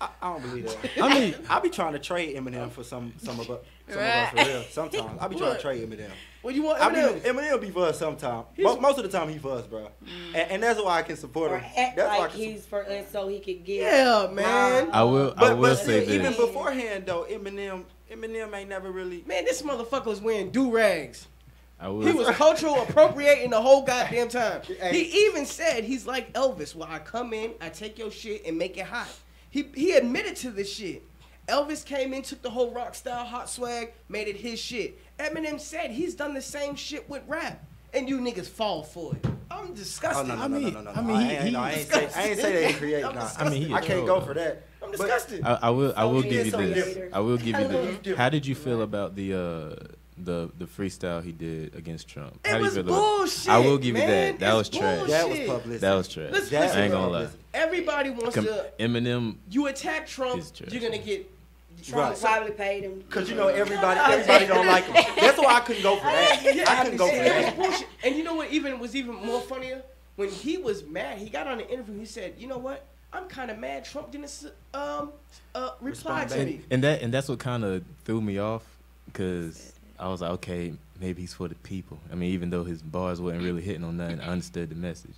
I don't believe that. I mean, I be trying to trade Eminem for some of us for real. Sometimes I be trying to trade Eminem. Well, you want Eminem? Eminem be for us sometimes. Most of the time he for us, bro. And that's why I can support him. Act That's why like he's for us so he could get. Yeah, man. I will say this. Even beforehand though, Eminem ain't never really. Man, this motherfucker was wearing do-rags. He was cultural appropriating the whole goddamn time. He even said he's like Elvis. Well, I come in, I take your shit and make it hot. He admitted to this shit. Elvis came in, took the whole rock style, hot swag, made it his shit. Eminem said he's done the same shit with rap, and you niggas fall for it. I'm disgusted. Oh, no. I ain't say they ain't creative. I can't go for that. I'm disgusted. I will give you this. I will give you this. How did you feel about the freestyle he did against Trump? It was bullshit. I will give you man. that. That was trash. That was publicity. That was trash. Listen, I ain't gonna lie. Everybody wants to. Eminem. You attack Trump, you're gonna get. Trump probably paid him. Because you know everybody don't like him. That's why I couldn't go for that. I couldn't go for that. It was bullshit. And you know what was even more funnier? When he was mad, he got on an interview. He said, "You know what? I'm kind of mad Trump didn't reply to me." And that's what kind of threw me off, because I was like, okay, maybe he's for the people. I mean, even though his bars wasn't really hitting on nothing, I understood the message.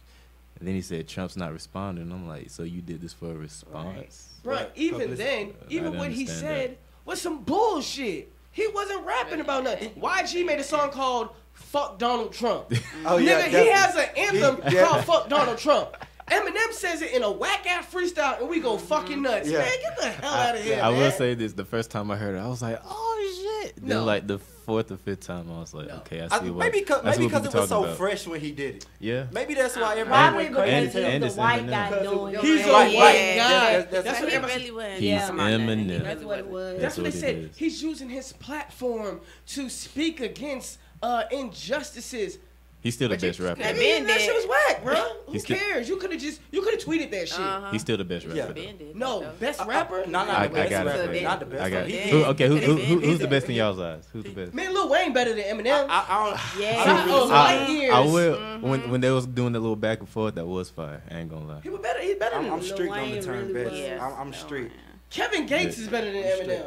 And then he said Trump's not responding. I'm like, so you did this for a response? Right. Even then, even what he said was some bullshit. He wasn't rapping about nothing. YG made a song called "Fuck Donald Trump." Oh yeah, nigga, he has an anthem called "Fuck Donald Trump." Eminem says it in a whack ass freestyle, and we go fucking nuts. Yeah. Man, get the hell out of here. I man. will say this: the first time I heard it, I was like, "Oh shit!" No. Then like the 4th or 5th time, I was like, "Okay, I see what." Maybe because it was so about. fresh when he did it. Yeah. Maybe that's why everybody went crazy. And the white guy doing it. He's a white guy. That's what it everybody really was. He's Eminem. That's what it was. That's what they said. He's using his platform to speak against injustices. He's still the best rapper. That That shit was whack, bro. Who He's still- cares? You could have tweeted that shit. He's still the best rapper. No, best rapper? Not I the best got rapper. it. Not the best. I got He- it. he- Who's the best in y'all's eyes? Who's the best? Man, Lil Wayne better than Eminem. Yeah. Years. I will. When they was doing the little back and forth, that was fire. I ain't gonna lie. He was better. He's better than I'm Lil strict on Wayne the term really best. was. I'm strict. Kevin Gates is better than Eminem.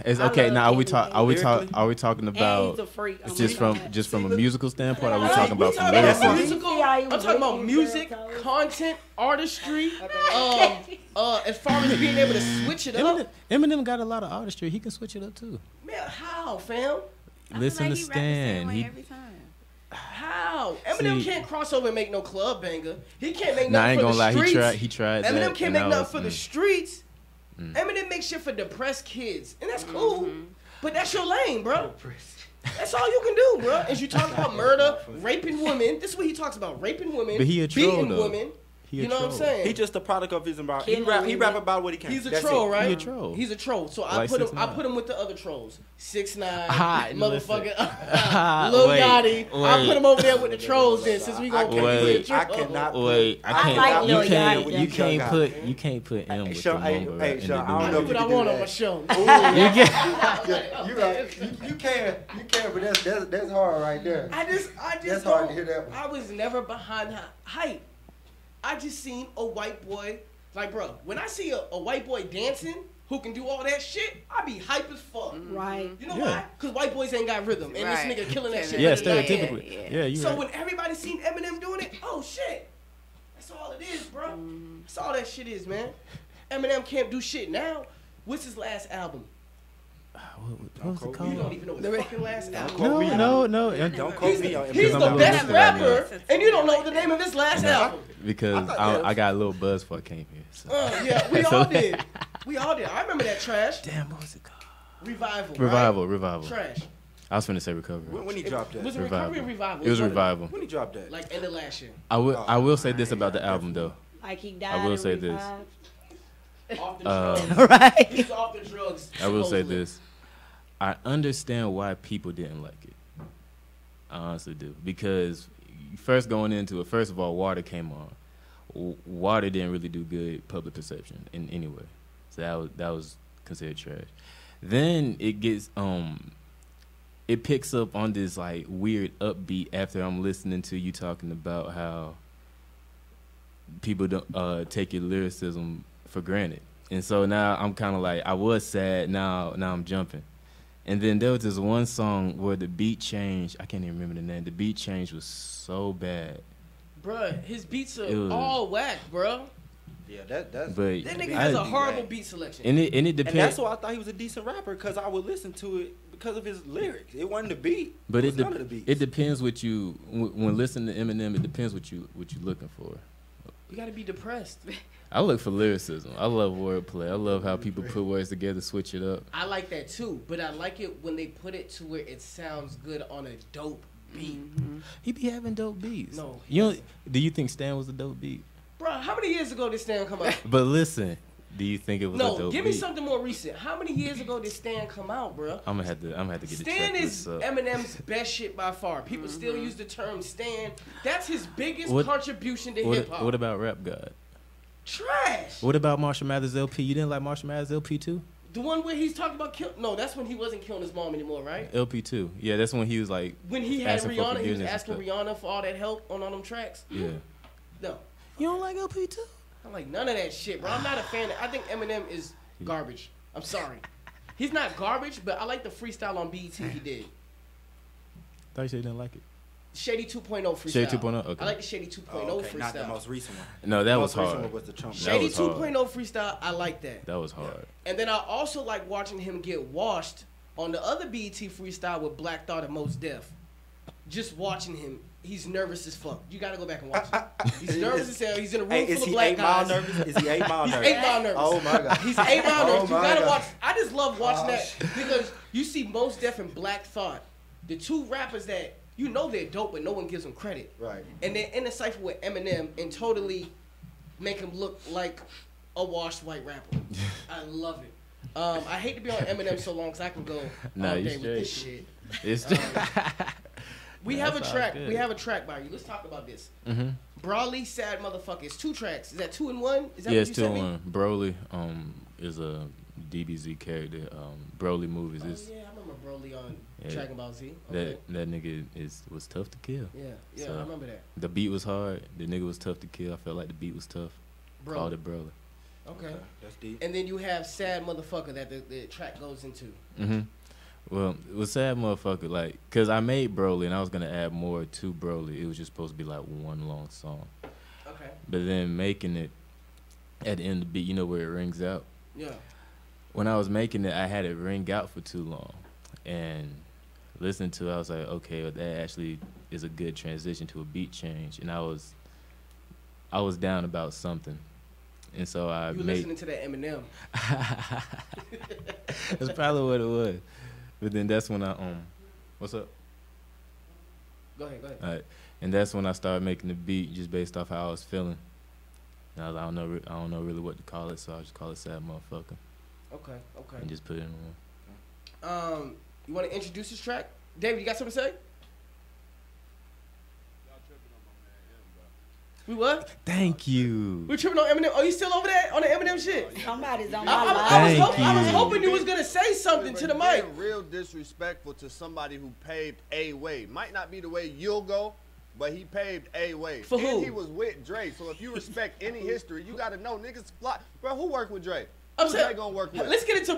It's I okay. love Now are we Kevin Are we talking about he's a freak. I'm just from a musical standpoint? Or are we Like, talking about from talking about lyricism? musical. I'm talking about music, content, artistry. As far as being able to switch it up. Eminem got a lot of artistry. He can switch it up too. Man, how, fam? Listen to Stan. He How? Eminem See- can't cross over and make no club banger. He can't make Nah, I nothing ain't for gonna the lie. streets. He tried. Eminem that, can't and make I nothing was- for the streets. Eminem makes shit for depressed kids, and that's cool. But that's your lane, bro. That's all you can do, bro. Is you talk about murder, raping women. This is what he talks about: raping women, But he a troll, beating though. women. He a You know what I'm troll. saying? He just a product of his environment. Killing He rap about what he can. He's a That's troll, it. right? He a troll. He's a troll. So I Like put him. 6ix9ine. I put him with the other trolls. 6ix9ine, Ah, motherfucker, Lil Wait, Yachty. I wait. put him over there with the trolls. Then since we gonna Wait, I cannot. Wait, I I can't. like Lil you can't. Yachty. You can't put. You can't put M with Sean, the hey, mumble hey, rap. Sean, I I don't do know if what you I can do want on that. my show. You get. You right. You can, but that's hard right there. I just That's hard don't. to hear that one. I was never behind hype. I just seen a white boy. Like, bro, when I see a white boy dancing who can do all that shit, I be hype as fuck. Right. You know why? Because white boys ain't got rhythm. And Right. this nigga killing that shit. Yeah, better than I am. stereotypically. Yeah, you So right. when everybody seen Eminem doing it, oh shit. That's all it is, bro. That's all that shit is, man. Eminem can't do shit now. What's his last album? What was it You called? don't even know the fucking last album. No. Don't quote me on He's I'm the not best listening right now. rapper, and you don't know the name of his last album. Because I got a little buzz before I came here. So. Yeah, we all did. We all did. I remember that trash. Damn, what was it called? Revival. Revival. Trash. I was finna say recovery. When he dropped that? Was it Recovery or Revival? It was One of Revival. When he dropped that? Like end of last year. I will say this about the album though. Like he died. I will and say this. revived. Off the drugs. Right. He's off the drugs. I will say supposedly. this. I understand why people didn't like it. I honestly do. Because first going into it, first of all, Water came on. Water didn't really do good public perception in any way. So that was considered trash. Then it gets it picks up on this like weird upbeat after I'm listening to you talking about how people don't take your lyricism for granted. And so now I'm kind of like, I was sad, now I'm jumping. And then there was this one song where the beat changed. I can't even remember the name. The beat change was so bad. Bruh, his beats It are was- all whack, bruh. Yeah, that's. But That nigga has a horrible beat selection. And it And depends. that's why I thought he was a decent rapper, because I would listen to it because of his lyrics. It wasn't the beat. But it it was none of the beats. it depends what you when listening to Eminem. It depends what you looking for. You gotta be depressed. I look for lyricism. I love wordplay. I love how people put words together, switch it up. I like that too, but I like it when they put it to where it sounds good on a dope beat. He be having dope beats. No, Do you think Stan was a dope beat? Bruh, how many years ago did Stan come out? But listen, do you think it was a No, dope give me beat? something more recent. How many years ago did Stan come out, bruh? I'm gonna have to get the Stan checklist is up. Eminem's best shit by far. People still use the term Stan. That's his biggest What- contribution to hip hop. What about Rap God? Trash. What about Marshall Mathers LP? You didn't like Marshall Mathers LP 2? The one where he's talking about no, that's when he wasn't killing his mom anymore, right? LP 2. Yeah, that's when he was like When he had asking for Rihanna, he was forgiveness and asking stuff. Rihanna for all that help on all them tracks. Yeah. No. You don't like LP 2? I like none of that shit, bro. I'm not a fan. I think Eminem is garbage. I'm sorry. He's not garbage, but I like the freestyle on BET he did. Thought you said you didn't like it. Shady 2.0 freestyle. Shady 2.0, okay. I like the Shady 2.0 freestyle. Not the most recent one. No, that The was most recent hard. one was the Trump. That Shady was hard. 2.0 freestyle, I like that. That was hard. And then I also like watching him get washed on the other BET freestyle with Black Thought and Most Def. Just watching him, he's nervous as fuck. You gotta go back and watch it. He's nervous as hell. He's in a room Hey, full is of he black 8 Mile guys. nervous? Is he 8 Mile He's nervous? 8 Mile nervous. Oh my god. He's 8 Mile Oh nervous. You my gotta God. watch. I just love watching that because you see Most Def and Black Thought, the two rappers that you know they're dope, but no one gives them credit. Right. And they're in a cipher with Eminem and totally make him look like a washed white rapper. I love it. I hate to be on Eminem so long because I can go Nah, all you day with this straight. shit. It's We have a track. We have a track by you. Let's talk about this. Mm-hmm. Broly, Sad Motherfucker. It's 2 tracks. Is that 2 in 1? Is that Yeah, what it's you 2 said in me? 1. Broly is a DBZ character. Broly movies Oh, is. yeah, I remember Broly on Yeah, Dragon Ball Z. Okay. That nigga was tough to kill. Yeah, I remember that. The beat was hard. The nigga was tough to kill. I felt like the beat was tough. Called it Broly. Okay. That's deep. And then you have Sad Motherfucker that the track goes into. Mm-hmm. Well, it was Sad Motherfucker, like, cause I made Broly and I was gonna add more to Broly. It was just supposed to be like one long song. Okay. But then making it at the end of the beat, you know where it rings out. Yeah. When I was making it, I had it ring out for too long, and listening to it, I was like, okay, well, that actually is a good transition to a beat change, and I was down about something, and so I You were made. listening to that Eminem. That's probably what it was. But then that's when I what's up? Go ahead. All right, and that's when I started making the beat just based off how I was feeling. And I was like, I don't know really what to call it, so I just call it Sad Motherfucker. Okay. And just put it in one. You want to introduce this track? David, you got something to say? We what? Thank you. We tripping on Eminem. Oh, you still over there on the Eminem shit? Somebody's on my I was hoping you was gonna say something to the mic. Being real disrespectful to somebody who paved a way. Might not be the way you'll go, but he paved a way. For who? And he was with Dre. So if you respect any history, you gotta know niggas fly. Bro, who worked with Dre? I'm Who saying, Dre gonna work with? let's get into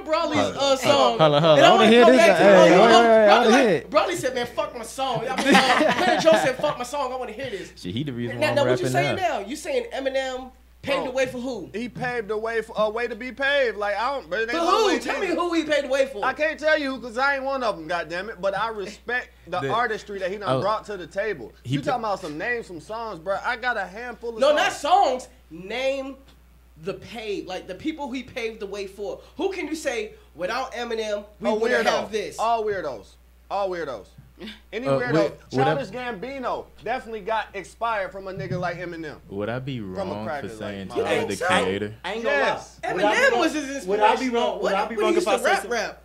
Broly's song. Hold on. And I wanna hear come this. back to- Hey, I wanna hear it. Broly said, "Man, fuck my song." I mean, Planet Joe said, "Fuck my song." I want to hear this. Shit, he the reason why Now, I'm what you rapping saying now. now? You saying Eminem paved the way for who? He paved the way for a way to be paved. Like I don't. But it For ain't no who? way Tell me neither. who he paved the way for. I can't tell you because I ain't one of them. Goddamn it! But I respect the artistry that he done brought to the table. You talking about some names, some songs, bro? I got a handful of. No, songs. not songs. Name the pave, like the people he paved the way for. Who can you say without Eminem we wouldn't have this? All weirdos. All weirdos. Any weirdo. Childish Gambino definitely got expired from a nigga like Eminem. Would I be From a wrong cracker, for saying like, Tyler the Creator? I ain't gonna lie. Eminem was his inspiration. Would I be wrong? Would I be wrong if I say rap?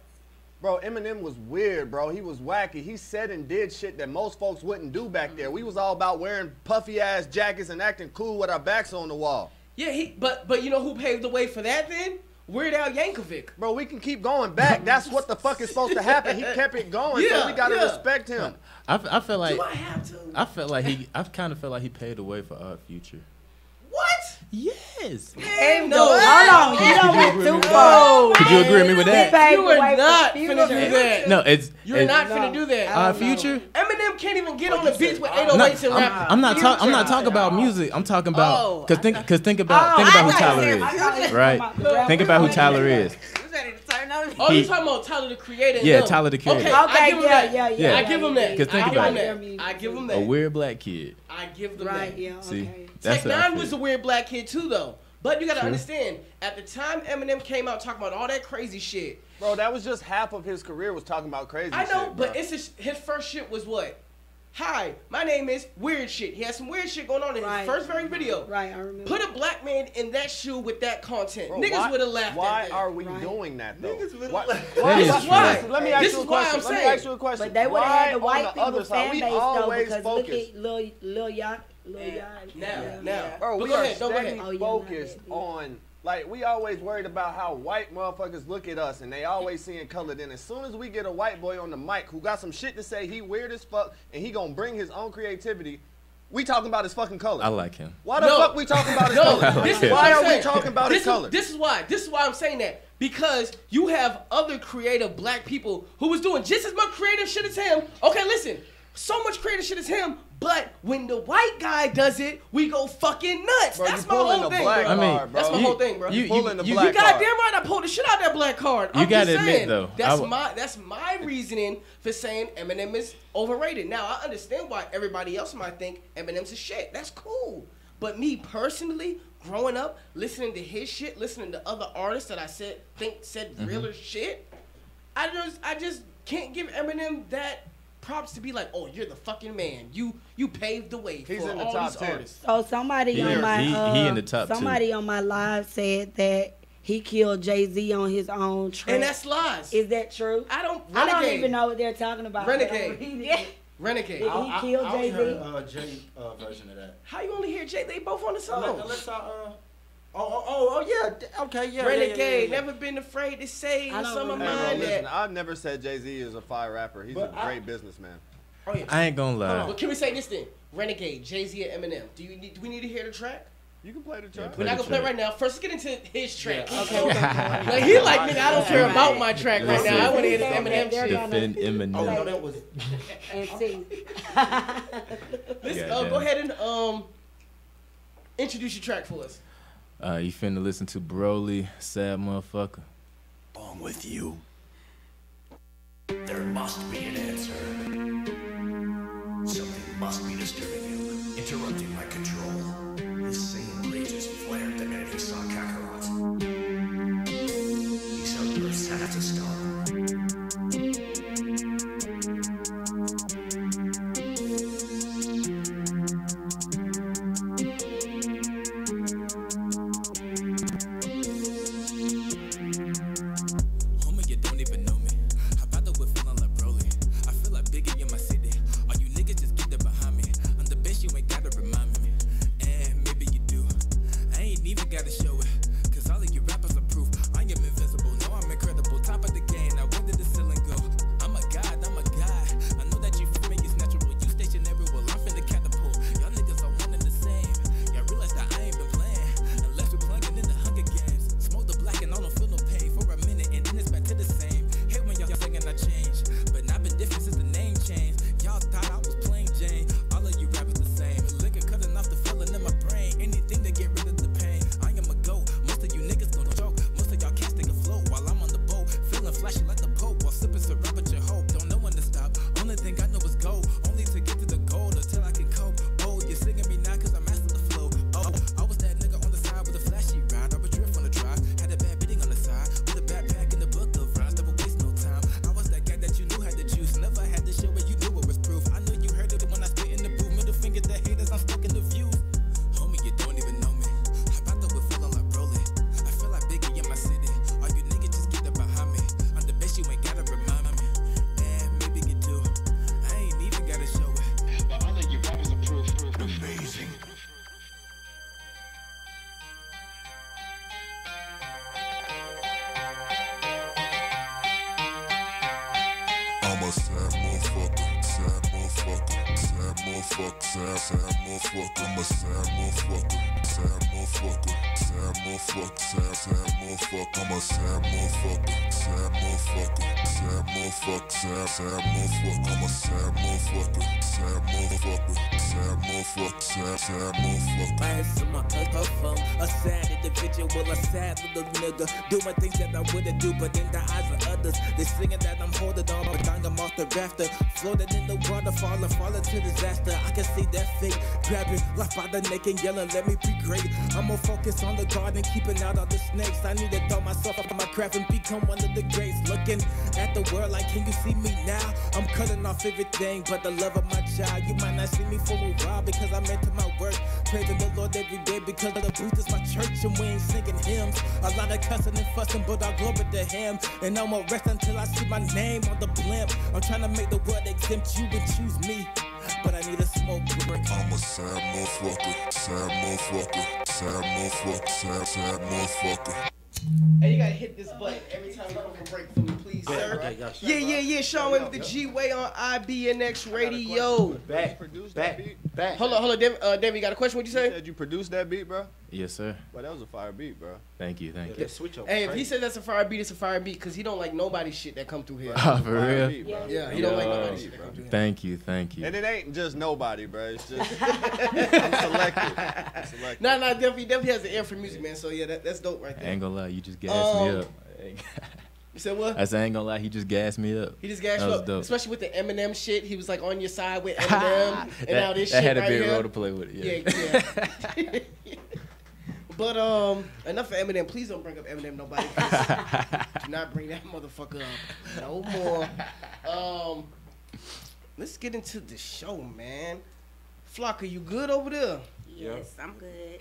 Bro, Eminem was weird, bro. He was wacky. He said and did shit that most folks wouldn't do back there. We was all about wearing puffy ass jackets and acting cool with our backs on the wall. Yeah, but you know who paved the way for that then? Weird Al Yankovic. Bro, we can keep going back. That's what the fuck is supposed to happen. He kept it going, so we gotta respect him. I felt like Do I have to? I kind of felt like he paved the way for our future. What? Yes. No, hold on. You don't went too far. Could you agree with me with that? You are not finna do that. No, it's You're not finna do that. Our future. Eminem can't even get on the beats with 808s and rap. I'm not talking about music. I'm talking about because think about who Tyler is, right? Think about who Tyler is. Oh, you talking about Tyler the Creator? Yeah, them. Tyler the Creator. Okay, I give him that. Yeah. I give him that. Because think about it. I give him that. A weird black kid. I give them Right, that. yeah, See, okay. that's Tech what I Nine was feel. a weird black kid too, though. But you gotta True. understand, at the time Eminem came out talking about all that crazy shit. Bro, that was just half of his career was talking about crazy I know, shit, but bro. his first shit was what? Hi, my name is Weird Shit. He had some weird shit going on in his first very video. Right, I remember. Put a black man in that shoe with that content. Bro, Niggas would have laughed Why at that. are we doing that though? This is Why? why. Let me ask This you a is why question. I'm Let me saying. ask you a question. But they would have Why had the white on the people other side? fan We base though, always because focus. look at Lil Yacht. Now. Bro, But we go are ahead, go steady ahead. Oh, yeah, focused on, like, we always worried about how white motherfuckers look at us and they always seeing color. Then as soon as we get a white boy on the mic who got some shit to say, he weird as fuck, and he gonna bring his own creativity, we talking about his fucking color. I like him. Why the fuck we talking about his color? This is Why what I'm are we saying. talking about his color? This is why I'm saying that. Because you have other creative black people who was doing just as much creative shit as him. Okay, listen. So much creative shit as him, but when the white guy does it, we go fucking nuts. Bro, That's you my pulling whole the thing, black bro. card, bro. That's my whole thing, bro. You pulling the You black goddamn card. right. I pulled the shit out that black card. You I'm gotta just admit, saying, though, that's my reasoning for saying Eminem is overrated. Now I understand why everybody else might think Eminem's a shit. That's cool. But me personally, growing up, listening to his shit, listening to other artists that I said realer shit, I just can't give Eminem that props to be like, oh, you're the fucking man. You paved the way He's for in the all top these 10. artists. So somebody on my he in the top somebody on my live said that he killed Jay-Z on his own track. And that's lies. Is that true? I don't even know what they're talking about. but I'm Renegade. reading it. Renegade. Did he kill I only Jay-Z? heard Jay version of that. How you only hear Jay? They both on the song. Unless I yeah, okay, yeah. Renegade, yeah. never been afraid to say I don't some of remember. mine. Listen, That. I've never said Jay-Z is a fire rapper. He's a great businessman. Oh yeah. I ain't gonna lie. Well, can we say this then? Renegade, Jay-Z, and Eminem. Do we need to hear the track? You can play the track. We're not gonna play it right now. First, let's get into his track. Yeah, okay. Like he like, nigga, I don't care about my track right now. I want to hear this Eminem shit. Defend Eminem. Oh no, that was. And see. Let's Yeah, go ahead and introduce your track for us. You finna listen to Broly, Sad Motherfucker. On with you. There must be an answer. Something must be disturbing you, interrupting my control. This same rage is flared the minute he saw Kakarot. These outbursts have to stop. Homie, you don't even know me. How about that we're feeling like Broly? I feel like Biggie in my city. All you niggas just get that behind me. I'm the best, you ain't gotta remind me. And maybe you do. I ain't even gotta show it. Cause all of you rappers are proof. I am invincible, no, I'm incredible. Top of the game, now where did the ceiling go? I'm a god, I'm a god. I know that you feel me, it's natural. You stationary, well, I'm finna catapult. Y'all niggas are one and the same. Y'all realize that I ain't been playing. Unless we're playing in the Hunger Games. Smoke the black and I don't feel no pain for a minute, and then it's back to the same. Hate when y'all saying I changed, but I've been different since the name changed. Y'all thought I was plain Jane. All of you rappers the same. Liquor cutting off the feeling in my brain. Anything to get rid of the pain. I am a goat. Most of you niggas gonna choke. Most of y'all can't stay afloat while I'm on the boat. Feeling flashy like the Pope while sipping syrup at your hope. Don't know when to stop. Only thing I know is go. Only to get to the goal until I can cope. Oh, you're singing me now cause I mastered the flow. Oh, I was that nigga on the side with a flashy ride. I would drift on the drive. Had a bad bidding on the side. With a backpack in the book of rhymes. Never waste no time. I was that guy that you knew had the juice. Never had the show where you knew it was proof. I know you heard it when I spit in the booth. Middle finger to haters, I'm stuck in the view. Homie, you don't even know me. How about that we're feeling like Broly? I feel like Biggie in my city. All you niggas just get that behind me. I'm the best, you ain't gotta remind me. And maybe you do. I ain't even gotta show it. But all of you rappers are proof. Amazing. I'm a sad motherfucker, sad motherfucker, sad motherfucker, sad motherfucker. I'm a sad motherfucker, sad motherfucker, sad motherfucker, sad motherfucker. I'm a sad motherfucker, sad motherfucker, sad motherfucker, sad motherfucker. I'm a sad motherfucker, sad motherfucker, sad motherfucker, sad motherfucker. I answer my phone. A sad individual, a sad little nigga. Doing things that I wouldn't do, but in the eyes of others, they singing that I'm holding on, but I'm off the rafter. Floating in the water, falling to disaster. I can see that fate, grabbing life by the neck and yelling, let me be great. I'm more focused on the garden, keeping out all the snakes. I need to throw myself up on my craft and become one of the greats. Looking at the world like, can you see me now? I'm cutting off everything but the love of my child. You might not see me for a while because I'm into my work. Praising the Lord every day because the booth is my church and we ain't singing hymns. A lot of cussing and fussing, but I glory to him. And I'm gonna rest until I see my name on the blimp. I'm trying to make the world exempt you and choose me, but I need a smoke break. I'm a sad motherfucker, sad motherfucker, sad motherfucker, sad motherfucker. Hey, you gotta hit this button every time you come for break for me, please, sir. Okay, gotcha. Yeah. Sean Wayne with the Gway on IBNX Radio. Back. Hold on, David, you got a question? What'd you say? You said you produced that beat, bro? Yes, sir. Well, that was a fire beat, bro. Thank you. Switch over. Hey, if he says that's a fire beat, it's a fire beat because he don't like nobody's shit that come through here. Oh, for real? Beat, bro. Yeah, he don't like nobody's shit that come through here. Thank you. And it ain't just nobody, bro. It's just I'm selected. Nah, definitely has the ear for music, man. So yeah, that's dope right there. I ain't gonna lie, you just gassed me up. You said what? I said I ain't gonna lie, he just gassed me up. He just gassed you was up, dope. especially with the Eminem shit. He was like on your side with Eminem, and now this shit had a right big here. role to play with it. Yeah. But enough of Eminem. Please don't bring up Eminem, nobody. Do not bring that motherfucker up no more. Let's get into the show, man. Flock, are you good over there? Yes, I'm good.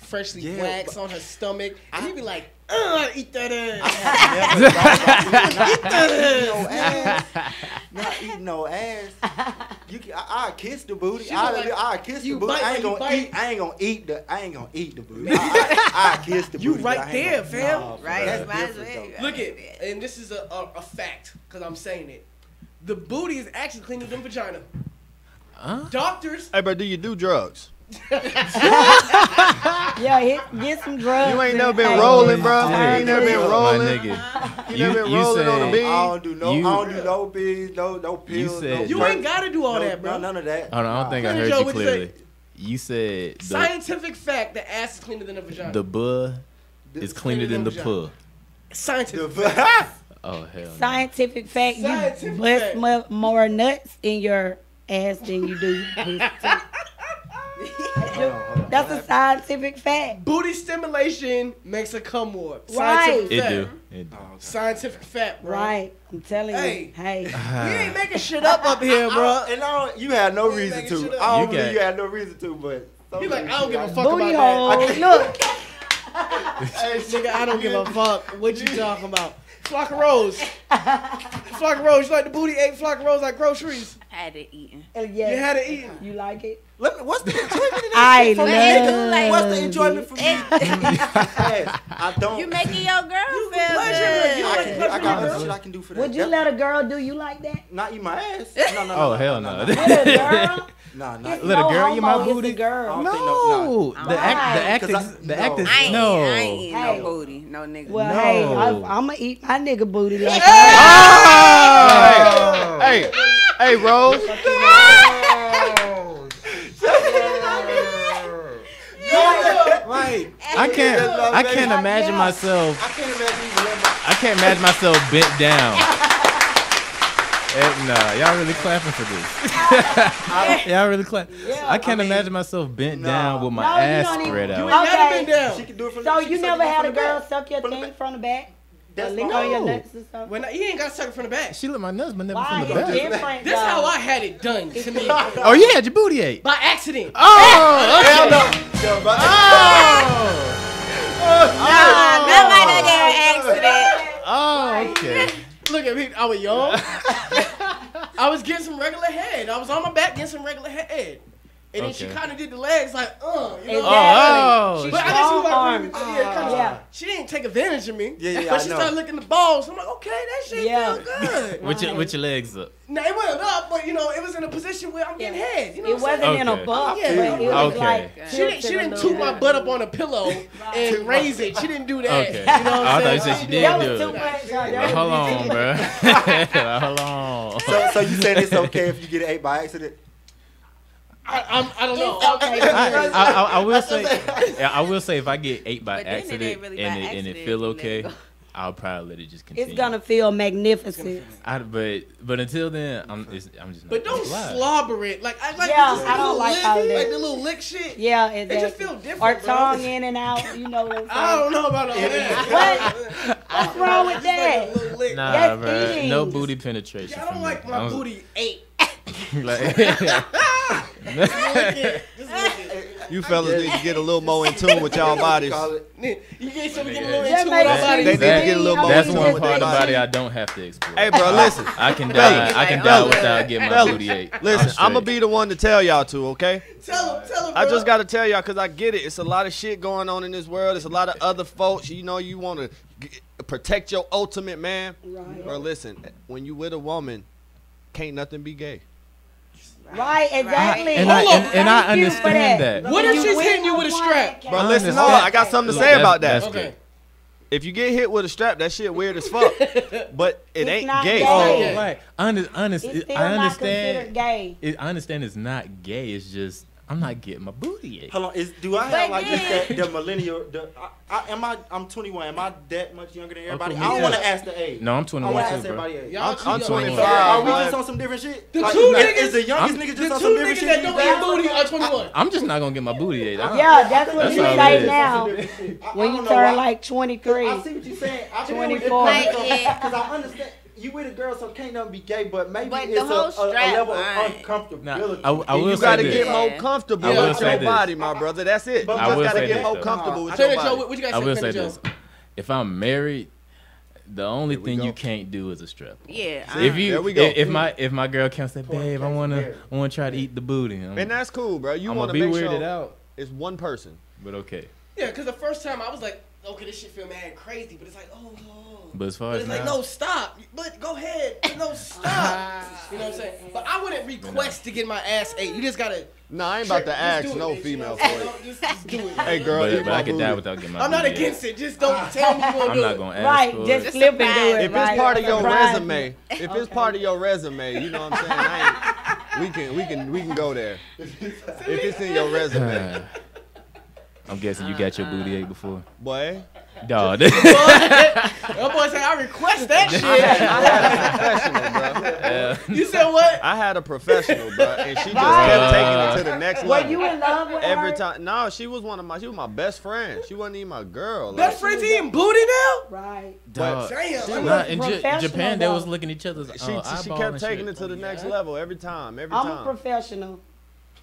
freshly waxed on her stomach, and he be like, eat that ass. Not eating no ass. I kiss the booty. She was like, I kiss the you booty. bite I ain't when you gonna eat. bite. I ain't gonna eat the booty. I kiss the booty. You but right I ain't there, gonna- fam. Nah, Right, That's might as different, well. though. Look it, and this is a fact because I'm saying it. the booty is actually cleaner than vagina. Doctors. Hey, bro, do you do drugs? Yeah, get some drugs. You ain't never been rolling, bro. You ain't never been rolling. My nigga. You never been rolling on the bean. I don't do no beans, no pills. You ain't gotta do all that, bro. None of that. Hold on, I don't think I heard you clearly. You said scientific fact: the ass is cleaner than the vagina. The butt is cleaner than the puh. Scientific. Oh hell. No. Scientific fact: you bust more nuts in your ass than you do. That's a scientific fact. Booty stimulation makes her come more. Right. Scientific fact. It do. Scientific fact, bro. Right. I'm telling you. Hey. We ain't making shit up here, bro. And you had no reason to. I don't believe you had no reason to, but. You like, I don't give a fuck Booty about hole. that. Look. Hey, nigga, I don't give a fuck. What you talking about? Flock of Rose. Flock of Rose. You like the booty ate Flock of Rose like groceries? I had it eaten. Yeah. You had it eaten. You like it? What's the enjoyment in I that? love What's the enjoyment for me? I don't. You making your girl feel I got other shit I can do for that. Would you let a girl do you like that? Not eat my ass. No. Oh hell no. With a girl? Nah. It's Let a girl eat my homo, booty? It's a girl. No. The act is I ain't no. eating no booty, no nigga. Well, No. hey, I'm gonna eat my nigga booty like Hey, Rose. Right. I can't imagine myself. I can't imagine myself bent down. Nah, y'all really clapping for this. Y'all really clapping. Yeah, I can't imagine myself bent down with my ass spread out. Okay. She can do it from So she you can never suck it had a from the girl back. suck your thing from the back? That's lick my- on your No. nuts or something? When he ain't got sucker from the back. She licked my nuts, but never Why? from the It's back. different. This how I had it done to me. Oh, you had your booty ate. By accident. Oh, okay. Nobody done get an accident. Oh, okay. Look at me. I was young. I was getting some regular head. I was on my back getting some regular head. And then she Okay. kind of did the legs like, you know. Oh. But I guess she was Strong-armed. like, she didn't take advantage of me. Yeah, But I she know. started licking the balls. I'm like, okay, that shit Yeah. feel good. With your legs up. Now it wasn't up, but you know, it was in a position where I'm getting head. You know It what I'm wasn't saying? in a Okay. buff, Yeah, but it was okay. like She didn't toot my butt up on a pillow and raise it. She didn't do that. Okay. You know what I I'm thought you saying? said she did That do was too it. much. Hold on, bro. Hold on. So you saying it's okay if you get ate by accident? I don't know. I will say if I get ate by But then it accident ain't really by and it accident, feel you let okay, it go. I'll probably let it just continue. It's gonna feel magnificent. But until then, I'm just not. But don't gonna lie. slobber it. Like I like Yeah, just I don't little like lick, all that. like the little lick shit. Yeah, It exactly. just feel different. Or bro. tongue in and out. You know what I'm saying? I don't know about all that. What? What's wrong with that? Little lick. Nah, That's bro. eating. No booty penetration. I don't from like me. my booty ate. Like, Just lick it. You fellas need to get a little more in tune with y'all bodies. You get some get a little That into makes my sense. body. They need to get a little more that's in tune one with part their of the body body. I don't have to explore. Hey, bro, listen. I can die. I can die without getting my Fellas, booty ate. Listen, I'm gonna straight. be the one to tell y'all to, okay? Tell him, I bro. just gotta tell y'all because I get it. It's a lot of shit going on in this world. It's a lot of other folks. You know, you want to protect your ultimate man. Right. Or listen, when you with a woman, can't nothing be gay. Right, exactly. And I Thank you for understand that. What if You she's win hitting you with a one, strap? Bro, I listen, understand. hold on. I got something to say about that. That's Okay. good. If you get hit with a strap, that shit weird as fuck. But it It's ain't not gay. gay. Oh, right. I It's still I not considered understand. gay. I understand it's not gay. It's just I'm not getting my booty ate. Hold on, do I have But like then- just the millennial? I'm 21. Am I that much younger than everybody? Cool. I don't Yeah. want to ask the age. No, I'm I want 21 to ask too, bro. everybody age. Y'all I'm too 25. young. Are we bro. just on some different shit? The Like, two is the niggas- youngest niggas The just on two some different niggas shit? that don't these days? eat booty are 21. I'm just not gonna get my booty ate. Yeah, that's what That's you all it say is. now. When you don't know turn why. like 23. I see what you're saying. 24. Because I understand. You with a girl, so can't nothing be gay, but maybe But it's the whole a strap level of line. uncomfortability. Nah, I will You say gotta this. get more Yeah. comfortable I will with say your this. body, my brother. That's it. But You I just will gotta say get this, more though. comfortable with Tell your me, Joe, body. what you guys I say? will Tell say me, Joe. this. If I'm married, the only thing go. you can't do is a strap. Yeah. If you, There we go. if my girl comes and say, babe, I wanna try to eat the booty. And that's cool, bro. You I'm want gonna to be make weirded sure out, it's one person. but okay. Yeah, because the first time I was like, okay, this shit feel mad crazy, but it's like, oh. But as far But as it's like, now, no, stop. But go ahead. But no, stop. You know what I'm saying? But I wouldn't request to get my ass ate. You just gotta. Nah, I ain't about to ask no female for it. Just do it. Hey, girl, But I could die without getting my I'm not booty against it. Just don't tell me you won't I'm do not it. gonna ask Right, for just it. flip and do it. If right? it's part of your Surprise resume, me. if it's part of your resume, you know what I'm saying? We can go there. If it's in your resume. I'm guessing you got your booty ate before. Boy. Dog. That boy said, I request that shit. I had a professional, bro. You said what? I had a professional, bro, and she just kept taking it to the next Were level. you in love with Every her? time. No, she was my best friend. She wasn't even my girl. Best friends eating booty now? Right. Dog. Damn. She Nah, was in professional, Japan, they though. was looking at each other's She eyeball kept and taking shit. it to the next level every time. Every I'm a time. professional.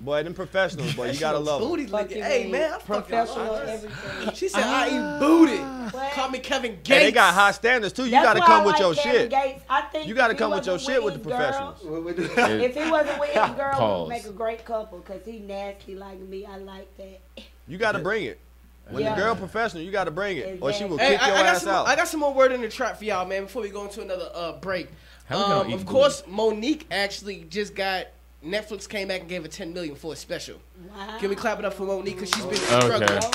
Boy, them professionals, boy, you gotta love them. Booty licking. Hey, man, I'm professional fucking everything. She said, I eat booty. Call me Kevin Gates. And they got high standards too. You That's gotta why come I with like your Kevin shit. Gates. I think You gotta if he come with your wasn't shit with the his girl- professionals. If he wasn't with his girl, we Pause. would make a great couple because he nasty like me. I like that. You gotta bring it. When Yeah. the girl professional, you gotta bring it, or she will Hey, kick your I got ass some, out. I got some more word in the trap for y'all, man, before we go into another break. How we gonna eat Of course, Monique actually just got Netflix came back and gave her $10 million for a special. Wow. Can we clap it up for Monique because she's been Okay. struggling.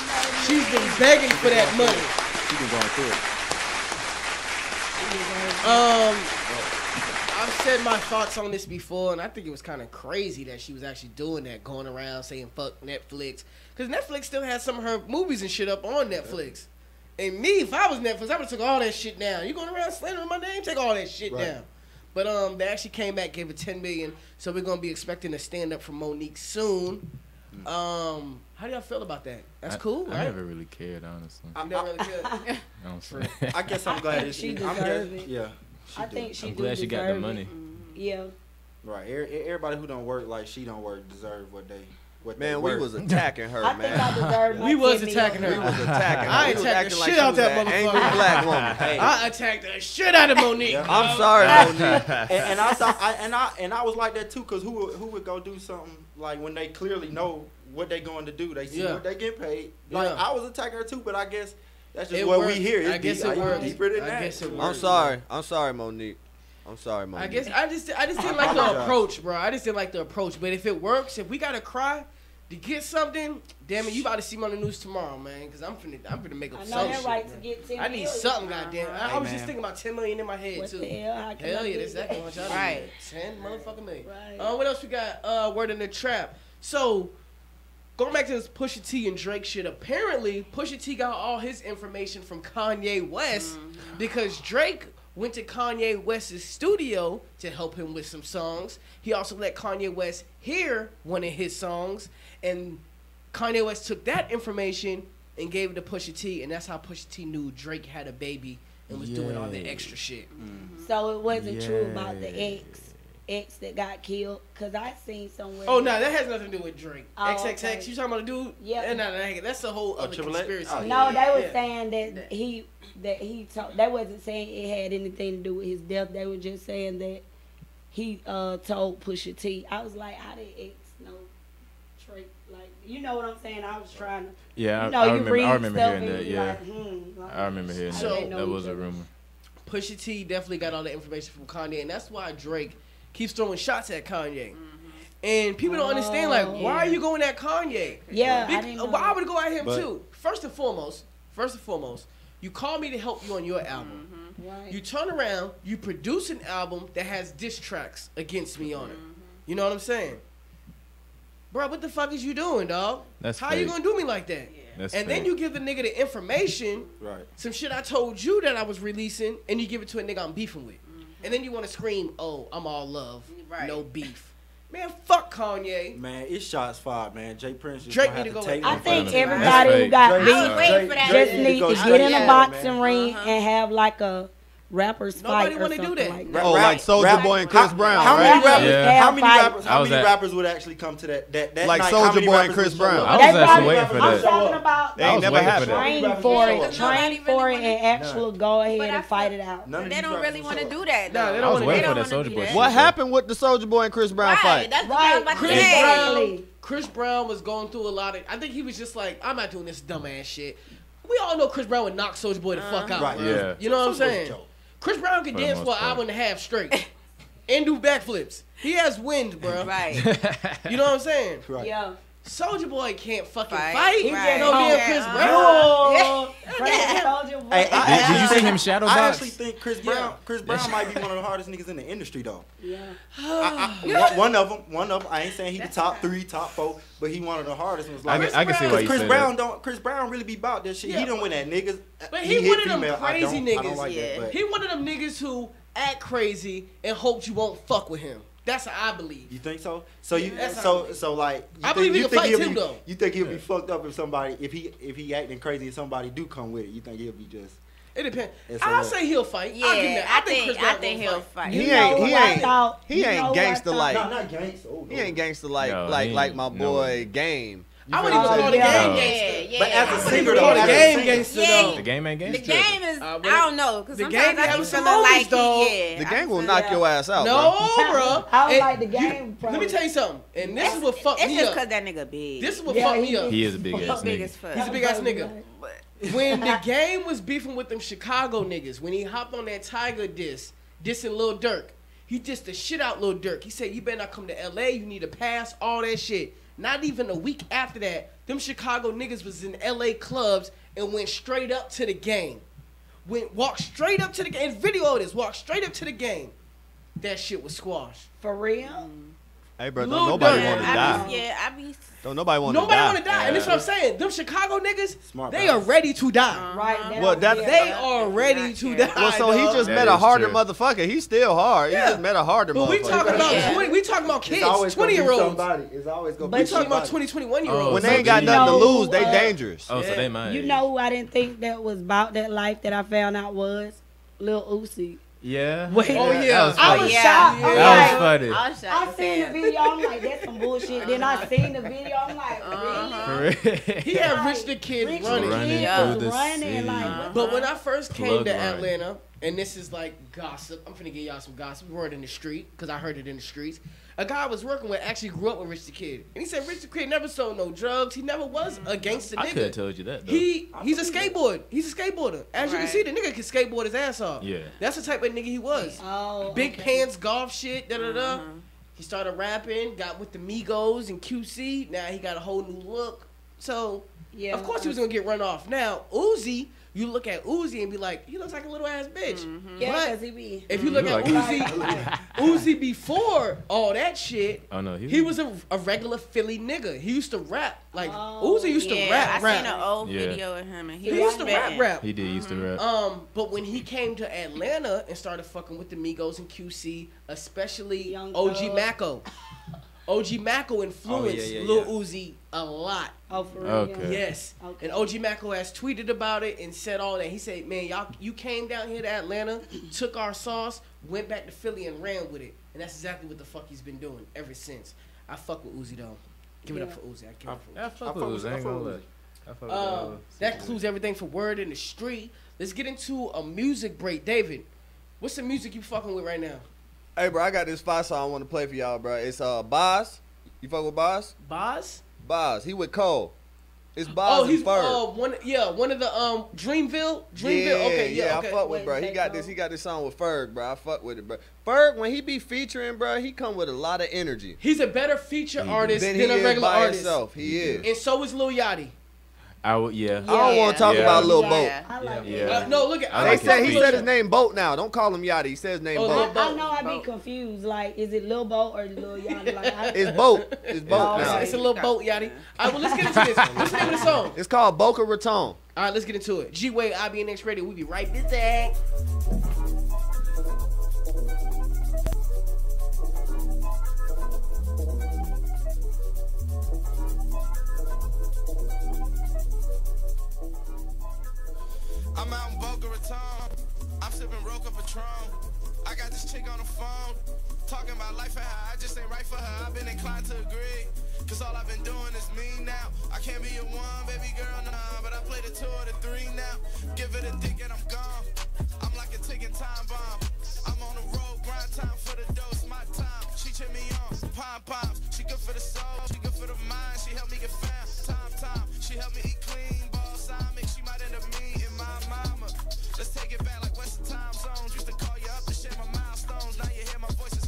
She's been begging for that money. She been going through I've said my thoughts on this before, and I think it was kind of crazy that she was actually doing that, going around saying fuck Netflix, because Netflix still has some of her movies and shit up on Netflix. And me, if I was Netflix, I would have took all that shit down. You going around slandering my name? Take all that shit down. But they actually came back, gave her $10 million, so we're gonna be expecting a stand up from Monique soon. How do y'all feel about that? That's cool, right? I never really cared, honestly. You never really cared. Honestly. I guess I'm glad that She I'm deserve glad- it. Yeah. I think she I'm do glad she got the deserve money. it. Yeah. Right. Everybody who don't work like she don't work deserve what they Man, we was attacking her, I man. think I deserve my We was $10 attacking million. her. We was attacking her. I We was attacked acting the like shit she out was that an angry motherfucker. black woman. Hey. I attacked the shit out of Monique. I'm sorry, Monique. and I thought I was like that too, cause who would go do something like when they clearly know what they going to do, they see what they get paid. Like Yeah. I was attacking her too, but I guess that's just It what worked. we hear. It's I guess it worked. deeper than I that. guess it worked. I'm sorry, Monique. I'm sorry, Monique. I guess I just didn't like the approach, bro. I just didn't like the approach. But if it works, if we gotta cry to get something, damn it, you about to see me on the news tomorrow, man. Cause I'm finna make up I know some that shit. right man. to get $10 I need million. something, goddamn. I was man. just thinking about $10 million in my head What too. the hell? How can I Hell yeah, get that's exactly what y'all Right. need. 10 motherfucking million. Right. What else we got? Word in the trap. So, going back to this Pusha T and Drake shit, apparently Pusha T got all his information from Kanye West because Drake went to Kanye West's studio to help him with some songs. He also let Kanye West hear one of his songs, and Kanye West took that information and gave it to Pusha T, and that's how Pusha T knew Drake had a baby and was doing all the extra shit. So it wasn't true about the ex that got killed, cause I seen somewhere. Oh no, that has nothing to do with Drake. Oh, XXX, okay. you talking about a dude? Yeah. No, that's a whole other Triple X? conspiracy. Oh, No, they was Yeah. saying that he told. They wasn't saying it had anything to do with his death. They were just saying that he told Pusha T. I was like, how did ex know Drake? Like, you know what I'm saying? I was trying to. Yeah, you know, I you remember. read I remember stuff hearing and that. you Yeah, like, I remember hearing So- that. That was a rumor. Pusha T definitely got all the information from Kanye, and that's why Drake keeps throwing shots at Kanye. And people don't understand, like, why are you going at Kanye? Yeah, I didn't know Well, I that. would go at him But- too. First and foremost, you called me to help you on your album. Right. You turn around, you produce an album that has diss tracks against me on it. You know what I'm saying? Bro, what the fuck is you doing, dog? That's How you fake. gonna do me like that? That's and then fake. you give the nigga the information, Right. some shit I told you that I was releasing, and you give it to a nigga I'm beefing with. And then you want to scream, oh, I'm all love, Right. no beef. Man, fuck Kanye. Man, it's shots fired, man. Jay Prince just Drake gonna have need to to go take in. I one for think them. everybody That's who fake. got Drake- beat I was waiting for that. Drake just need to need go to straight get in for a it, boxing man. ring and have like a rappers Nobody fight or wanna do something that. like that. Oh, like Soulja Boy and Chris Brown, How right? many rappers? Yeah. How many Fight. rappers? How I was many at- rappers would actually come to that Like night? Soulja How many Boy and rappers Chris would show Brown. up? I was They actually probably- waiting for I'm that. talking about They ain't was never waiting for happened. that. train for it, Nobody train for it, and actually go ahead But I and fight it out. None of They these don't rappers really would want to show do up. that. Nah, though. they I don't was wanna- waiting they for don't that wanna Soulja do Boy that. shit. What though. happened with the Soulja Boy and Chris Brown Right, fight? that's what I was about to Chris say. Brown, Chris Brown was going through a lot of. I think he was just like, I'm not doing this dumbass shit. We all know Chris Brown would knock Soulja Boy the fuck out. Right. Bro. Yeah. You know what I'm Soulja Boy's a saying? joke. Chris Brown could For the dance most for an part. hour and a half straight. and do backflips. He has wind, bro. Right. You know what I'm saying? Right. Yeah. Soulja Boy can't fucking Right. fight. He Right. just No don't damn Chris care. Brown. Oh, Soulja Boy. Hey, Did you see him shadow I box? actually think Chris Brown might be one of the hardest niggas in the industry though. Yeah. One of them. I ain't saying he the top 3, top 4, but he one of the hardest ones. Like, I can see why you Chris say Brown that. Chris Brown really be about that shit. Yeah, He don't win that niggas. But he hit one of them female. crazy I niggas. don't like that. But He one of them niggas who act crazy and hopes you won't fuck with him. That's what I believe. you think so? So you That's so like you I think, believe he you can think fight he'll too, be, though. You think he'll be fucked up if he acting crazy and somebody do come with it? You think he'll be just? It depends. It's I'll a- say he'll fight. Yeah, I'll give him that. Chris Brown I think gonna he'll fight. He You know what I thought? He You know ain't what I gangster thought? like. No, not gangster. Oh, He ain't gangster like No, like he like ain't. my No boy Game. I wouldn't even call the Yeah. game gangster. Yeah, But as a I singer, wouldn't call the though, game as a gangster Yeah. though. The game ain't The gangster. game is, I don't know, because the sometimes game be I having be some feeling like moments, though. The gang will knock your ass out. No, bro. bro. I don't And like the game. Let me tell you something. And this is what fucked It's me just up. because that nigga big. This is what Yeah, fucked me up. He is a big ass big nigga. as fuck. He's a big ass nigga. When the game was beefing with them Chicago niggas, when he hopped on that Tiger dissing Lil Durk, he dissed the shit out Lil Durk. He said, you better not come to LA, you need to pass, all that shit. Not even a week after that, them Chicago niggas was in LA clubs and went straight up to the game. Walked straight up to the game. Video of this, walked straight up to the game. That shit was squashed. For real? Hey, bro, Lil don't nobody Durk. want to die. I be. Don't nobody want to die. Nobody want to die. And that's what I'm saying. Them Chicago niggas, Smart they guys. are ready to die. Right. Well, that They are ready to die. Well, so he dog. just That met a is harder true. motherfucker. He's still hard. He Yeah. just met a harder But motherfucker. we talking about Yeah. 20. We talking about kids, It's always gonna be 20-year-olds. somebody. It's always gonna We be talking about somebody. 20, 21-year-olds. When they ain't got You nothing to know, lose, they dangerous. Oh, so they might. You know who I didn't think that was about that life that I found out was Lil Uzi. Yeah. Wait, Oh, yeah. That was I funny. was Yeah. shocked. I'm That like, was funny. I was shocked I to seen the see video. I'm like, that's some bullshit. Then I seen the video. I'm like, really? For real. He had Rich the Kid Rich running. the Running Kid through was the running city. like, But when I first came Plug to run. Atlanta, and this is like gossip, I'm finna give y'all some gossip. Word in the street, because I heard it in the streets. A guy I was working with actually grew up with Rich the Kid. And he said Rich the Kid never sold no drugs. He never was a gangster I nigga. could have told you that, though. He's a skateboarder. He's a skateboarder. As you can Right. see, the nigga can skateboard his ass off. Yeah. That's the type of nigga he was. oh, Big okay. pants, golf shit, da-da-da. He started rapping, got with the Migos and QC. Now he got a whole new look. So, Yeah, of course he was going to get run off. Now, Uzi, you look at Uzi and be like, he looks like a little ass bitch. Yeah, But because he be. if you look at Uzi before all that shit, Oh, no. he was a regular Philly nigga. He used to rap. Like, Uzi used to Yeah, rap. I seen an old Yeah. video of him, and He used to rap. He did used to rap. But when he came to Atlanta and started fucking with the Migos and QC, especially Young OG Thug. Mako. OG Mako influenced yeah, Lil yeah. Uzi a lot. Oh, for real? Okay. Yes. Okay. And OG Mako has tweeted about it and said all that. He said, man, you came down here to Atlanta, took our sauce, went back to Philly and ran with it. And that's exactly what the fuck he's been doing ever since. I fuck with Uzi though. Give it up for Uzi. I give it up for Uzi. I fuck with Uzi. I ain't gonna lie. I fuck with That includes everything for Word in the Street. Let's get into a music break. David, what's the music you fucking with right now? Hey, bro, I got this 5 song I want to play for y'all, bro. It's Boz. You fuck with Boz? Boz? Boz. He with Cole. It's Boz Oh, he's and Ferg. one of the Dreamville. Yeah, Okay, yeah, okay. I fuck with, bro. He got this song with Ferg, bro. I fuck with it, bro. Ferg, when he be featuring, bro, he come with a lot of energy. He's a better feature artist Than than he a is regular by artist. himself. He is. And so is Lil Yachty. I would, yeah. I don't want to talk about Lil Boat. I like Yeah. No, look at. I They like said his he feature. said his name Boat now. Don't call him Yachty. He says his name Oh, Boat. Lil Boat. I know I be confused. Like, is it Lil Boat or Lil Yachty? Like, It's Boat. It's Boat Oh, now. It's a little boat, Yachty. All right, well, let's get into this. What's the name of the song? It's called Boca Raton. All right, let's get into it. Gway, IBNX Radio. We be right back. I'm out in Boca Raton. I'm sipping Roca Patron. I got this chick on the phone. Talking about life and how I just ain't right for her. I've been inclined to agree. Cause all I've been doing is me now. I can't be your one, baby girl, nah. But I play the 2 or the 3 now. Give it a dick and I'm gone. I'm like a ticking time bomb. I'm on the road, grind time for the dose, my time. She cheer me on, pom-poms. She good for the soul, she good for the mind. She helped me get found, time. She helped me eat clean, balsamic. She might end up me and my mama. Let's take it back like Western time zones. Used to call you up to share my milestones. Now you hear my voice, it's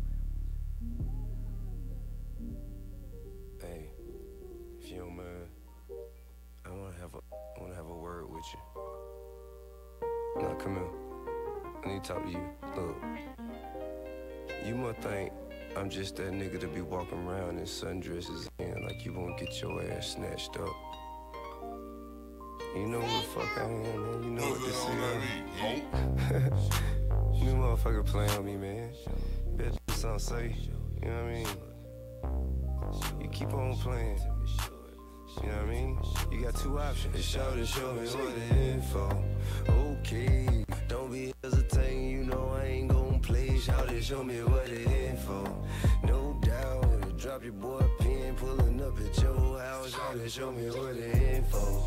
come here. I need to talk to you. Look, you must think I'm just that nigga to be walking around in sundresses and like you won't get your ass snatched up. You know what the fuck I am, man. You know what this is. You motherfucker playing on me, man. Better do something safe. You know what I mean? You keep on playing. You know what I mean? You got two options. They show me what the info. Okay, don't be hesitating. You know I ain't gon' play. Show me what the info. No doubt. Drop your boy a pin, pulling up at your house. Show me what the info.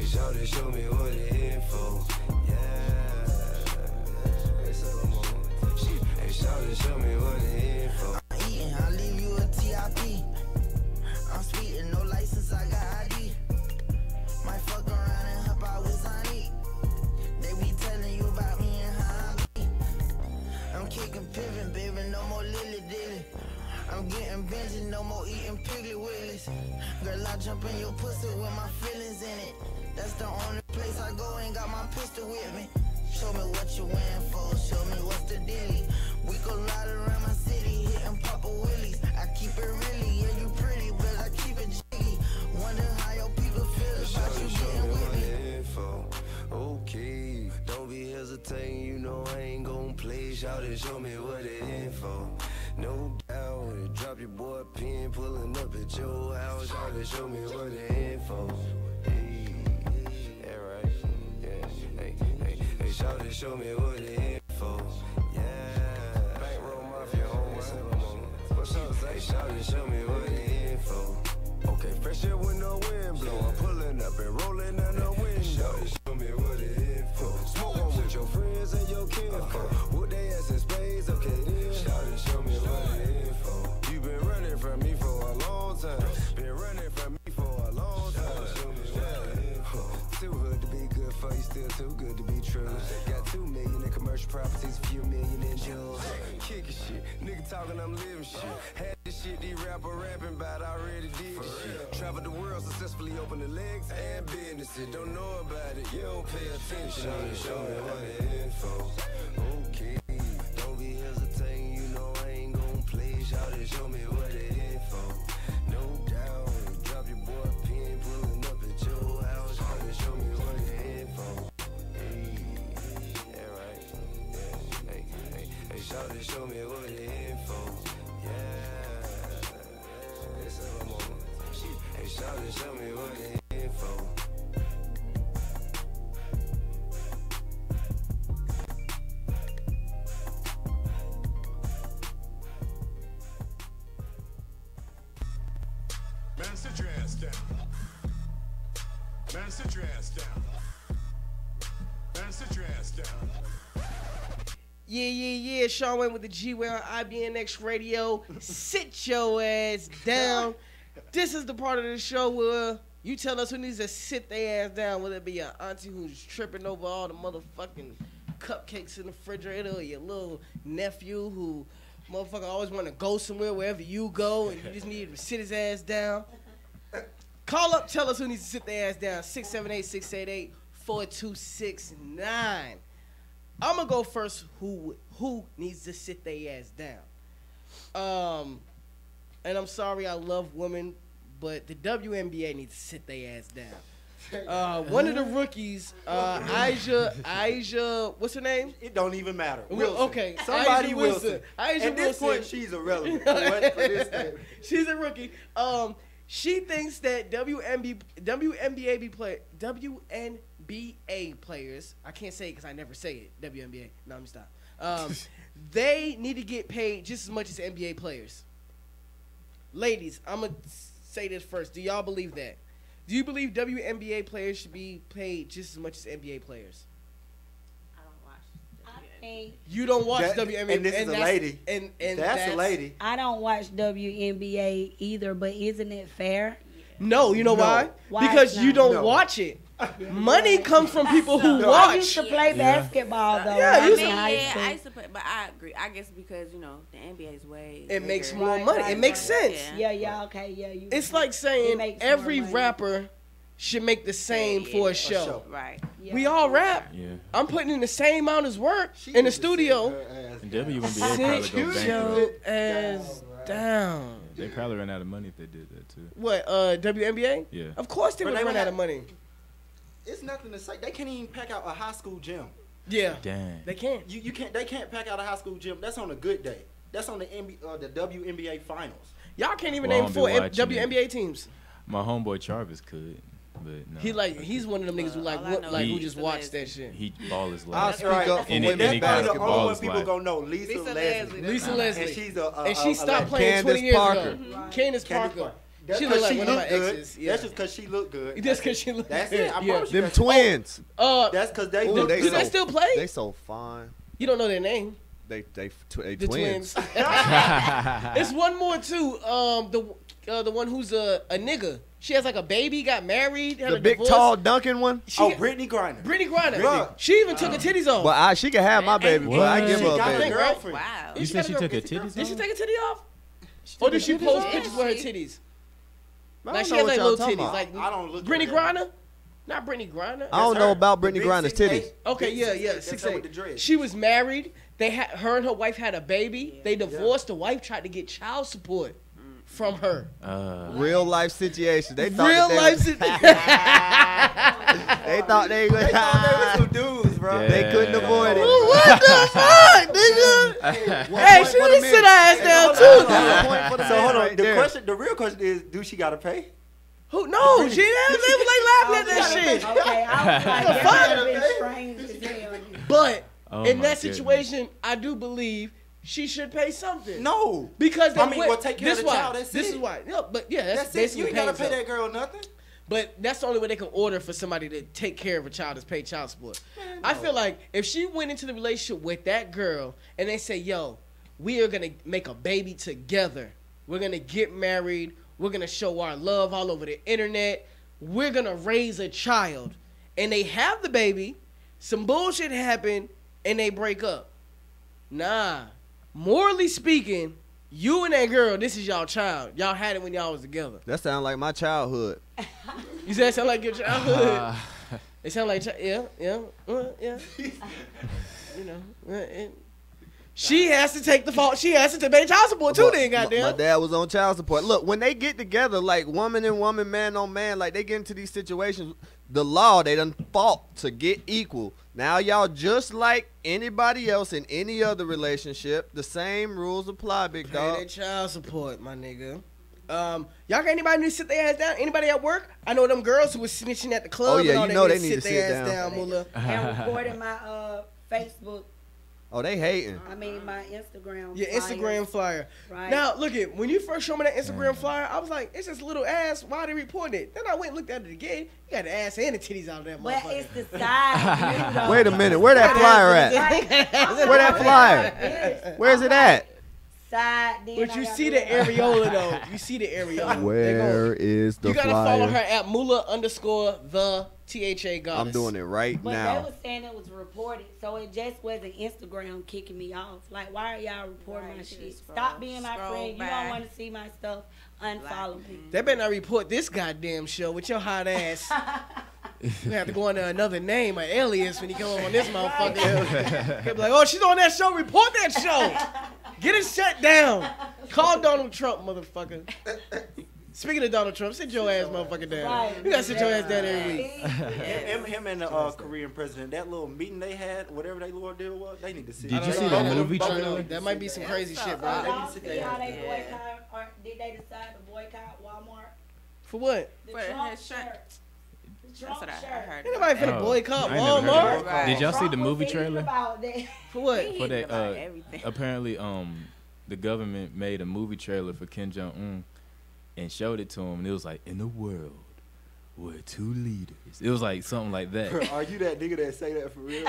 Shawty, show me what the info. Yeah. Hey, shawty, show me what the info. I'm eating, I'll leave you a TIP. I'm speeding, no license, I got ID. Might fuck around and hop out with Sonic. They be telling you about me and how I be. I'm kicking pivot, baby, no more lily dilly. I'm getting benji, no more eating Piggly Willies. Girl, I jump in your pussy with my feelings in it. That's the only place I go, ain't got my pistol with me. Show me what you in for, show me what's the dealie. We go ride around my city, hitting Papa Willies. I keep it really, yeah, you pretty, but I keep it jiggy. Wonder how your people feel about you getting with me. Info. Okay, don't be hesitating, you know I ain't gon' play. Shawty, show me what the info. No doubt, drop your boy a pin, pulling up at your house. Shawty, show me what the info. Shawty, show me what the info. Yeah. Bankroll Mafia, homie. What's up, say? Shawty, show me what the info. Okay, fresh air with no wind blow. I'm pulling up and rolling down the window. Shawty, show me what the info. Smoke on with your friends and your kinfolk. Would they ass in spades? Okay, then. Shawty, show me what the info. You been running from me for a long time. Been running from me for a long time. Show me what the info. Too hood to be good for you, still too good to be true. Got 2 million in commercial properties, a few million in jewels. Kicking shit, nigga talking, I'm living shit. Had this shit, these rapper rapping about, I already did this shit. Traveled the world successfully, open the legs and businesses. Don't know about it, you don't pay attention. Show me what the info. Okay, don't be hesitating, you know I ain't gon' play. Shawty, show me what the info. No doubt, drop your boy a pin, pulling up at your house. Shawty, show me what the info. Shawty, show me what the info. Yeah. It's a moment. Hey, shawty, show me what the info. Man, sit your ass down. Man, sit your ass down. Man, sit your ass down. Yeah. Sean Wayne with the Gway on IBNX Radio. Sit your ass down. This is the part of the show where you tell us who needs to sit their ass down, whether it be your auntie who's tripping over all the motherfucking cupcakes in the refrigerator, or your little nephew who motherfucker always want to go somewhere wherever you go and you just need to sit his ass down. Call up, tell us who needs to sit their ass down. 678-688-4269. I'm gonna go first. Who needs to sit their ass down? And I'm sorry, I love women, but the WNBA needs to sit their ass down. One of the rookies, Aisha, what's her name? It don't even matter. Okay, Somebody Aisha Wilson. At this point, she's irrelevant for this thing. She's a rookie. She thinks that WNBA players, I can't say it because I never say it, WNBA. No, let me stop. They need to get paid just as much as NBA players. Ladies, I'm going to say this first. Do y'all believe that? Do you believe WNBA players should be paid just as much as NBA players? You don't watch WNBA. And this is a lady. And that's a lady. I don't watch WNBA either, but isn't it fair? No, you know why? Because you don't watch it. Money comes from people who watch. I used to play basketball though. I used to play, but I agree. I guess because the NBA is way. It makes more money. It makes sense. Yeah, okay, yeah. It's like saying every rapper should make the same for a show. Right. We all rap. Yeah. I'm putting in the same amount as work in the studio. And WNBA probably Sit go your bankrupt. ass down. They probably run out of money if they did that too. What, WNBA? Yeah. Of course they But would they run would out of have- money. It's nothing to say. They can't even pack out a high school gym. Yeah. Dang. They can't. You can't. They can't pack out a high school gym. That's on a good day. That's on the the WNBA finals. Y'all can't even Well, I name don't be 4 watching it. WNBA teams. My homeboy Jarvis could, but no. He's one of them niggas who who just watched that shit. He ball his I'll life. speak up for women That's probably the basketball. only one people gonna know. Lisa Leslie. Lisa Leslie. And she's and she stopped playing 20 years ago. Candace Parker. That's She 'cause looked like one of my good. exes. Yeah. That's just because she looked good. Just 'cause she looked That's good. it. I Yeah. promise you. Them that's- twins. That's because they Ooh, look do good. they still play? They so fine. You don't know their name. They The twins. twins. It's one more too. The one who's a nigga. She has like a baby, got married, had The a big divorce. tall Duncan one. Brittany Griner. Brittany Griner. She even took her titties off. But she can have my baby, but I give her a baby. Wow. You said she took her titties Did she off? take her titty off? Or did she titties post off? pictures with her titties? I Like don't she know has what like y'all little talking titties. about. Like I don't look Brittany at that. Griner? Not Brittany Griner. I don't know about Brittany Griner's titties. Okay, yeah, yeah, That's 6'8". her with the dreads. She was married. Her and her wife had a baby. They divorced. The wife tried to get child support from her. Real life situation. They thought Real that life they they thought they They thought they were some dudes, bro. They couldn't avoid it. What the fuck, nigga? Hey, she need to sit her ass down too. So hold on. The real question is, do she gotta pay? Who? No, she didn't. They was like laughing at that shit. Okay, I was like, The that fuck? would have been strange as hell. But Oh in my that goodness. situation, I do believe she should pay something. No, because they I mean, went, well, take care this of the why, child. That's this it. is why. No, but yeah, that's That's it. basically You ain't gotta paying pay something. that girl nothing. But that's the only way they can order for somebody to take care of a child is pay child support. I feel like if she went into the relationship with that girl and they say, yo, we are going to make a baby together. We're going to get married. We're going to show our love all over the internet. We're going to raise a child. And they have the baby. Some bullshit happened and they break up. Nah. Morally speaking, you and that girl, this is y'all child. Y'all had it when y'all was together. That sound like my childhood. You said it sound like your childhood. It sound like yeah. You know, she has to take the fault. She has to pay child support too. Then goddamn. My dad was on child support. Look, when they get together, like woman and woman, man on man, like they get into these situations, the law they done fought to get equal. Now y'all just like anybody else in any other relationship. The same rules apply, big Pay dog. that child support, my nigga. Y'all got anybody need to sit their ass down? Anybody at work? I know them girls who was snitching at the club. Oh, yeah, and all you know that they need to their sit ass down. Mullah. And recording my Facebook. Oh, they hating. I mean my Instagram. Your Instagram flyer. Right. Now, look it. When you first showed me that Instagram flyer, I was like, it's just a little ass. Why they reporting it? Then I went and looked at it again. You got the ass and the titties out of that But motherfucker. it's the side view, though. Wait a minute, where that flyer at? Where that flyer? Where's it at? Side, then But I you got see the the areola though. You see the areola. Where is the You gotta flyer? follow her at Mula_the THA goddess. I'm doing it right But now. they was saying it was reported, so it just wasn't Instagram kicking me off. Like, why are y'all reporting my shit? Stop being my scroll friend. You by. don't want to see my stuff. Unfollow me. They better not report this goddamn show with your hot ass. You have to go under another name, an alias, when you come on this motherfucker. He'll be like, oh, she's on that show. Report that show. Get it shut down. Call Donald Trump, motherfucker. Speaking of Donald Trump, sit your ass motherfucker down. Right. You gotta sit your ass down every week. Him and the Korean president, that little meeting they had, whatever they little deal was, they need to see. Did you see that movie I don't know. trailer? That might be some crazy shit, bro. Y'all see how they boycott, or did they decide to boycott Walmart? For what? The For Trump his shirt. shirt. The Trump That's what I shirt. heard. Ain't nobody finna Oh, boycott I ain't never heard of Walmart. that. Did y'all see the Trump movie was thinking trailer? about that. For what? For that, about everything. apparently, the government made a movie trailer for Kim Jong-un and showed it to him, and it was like, in the world where two leaders. It was like something like that. Are you that nigga that say that for real?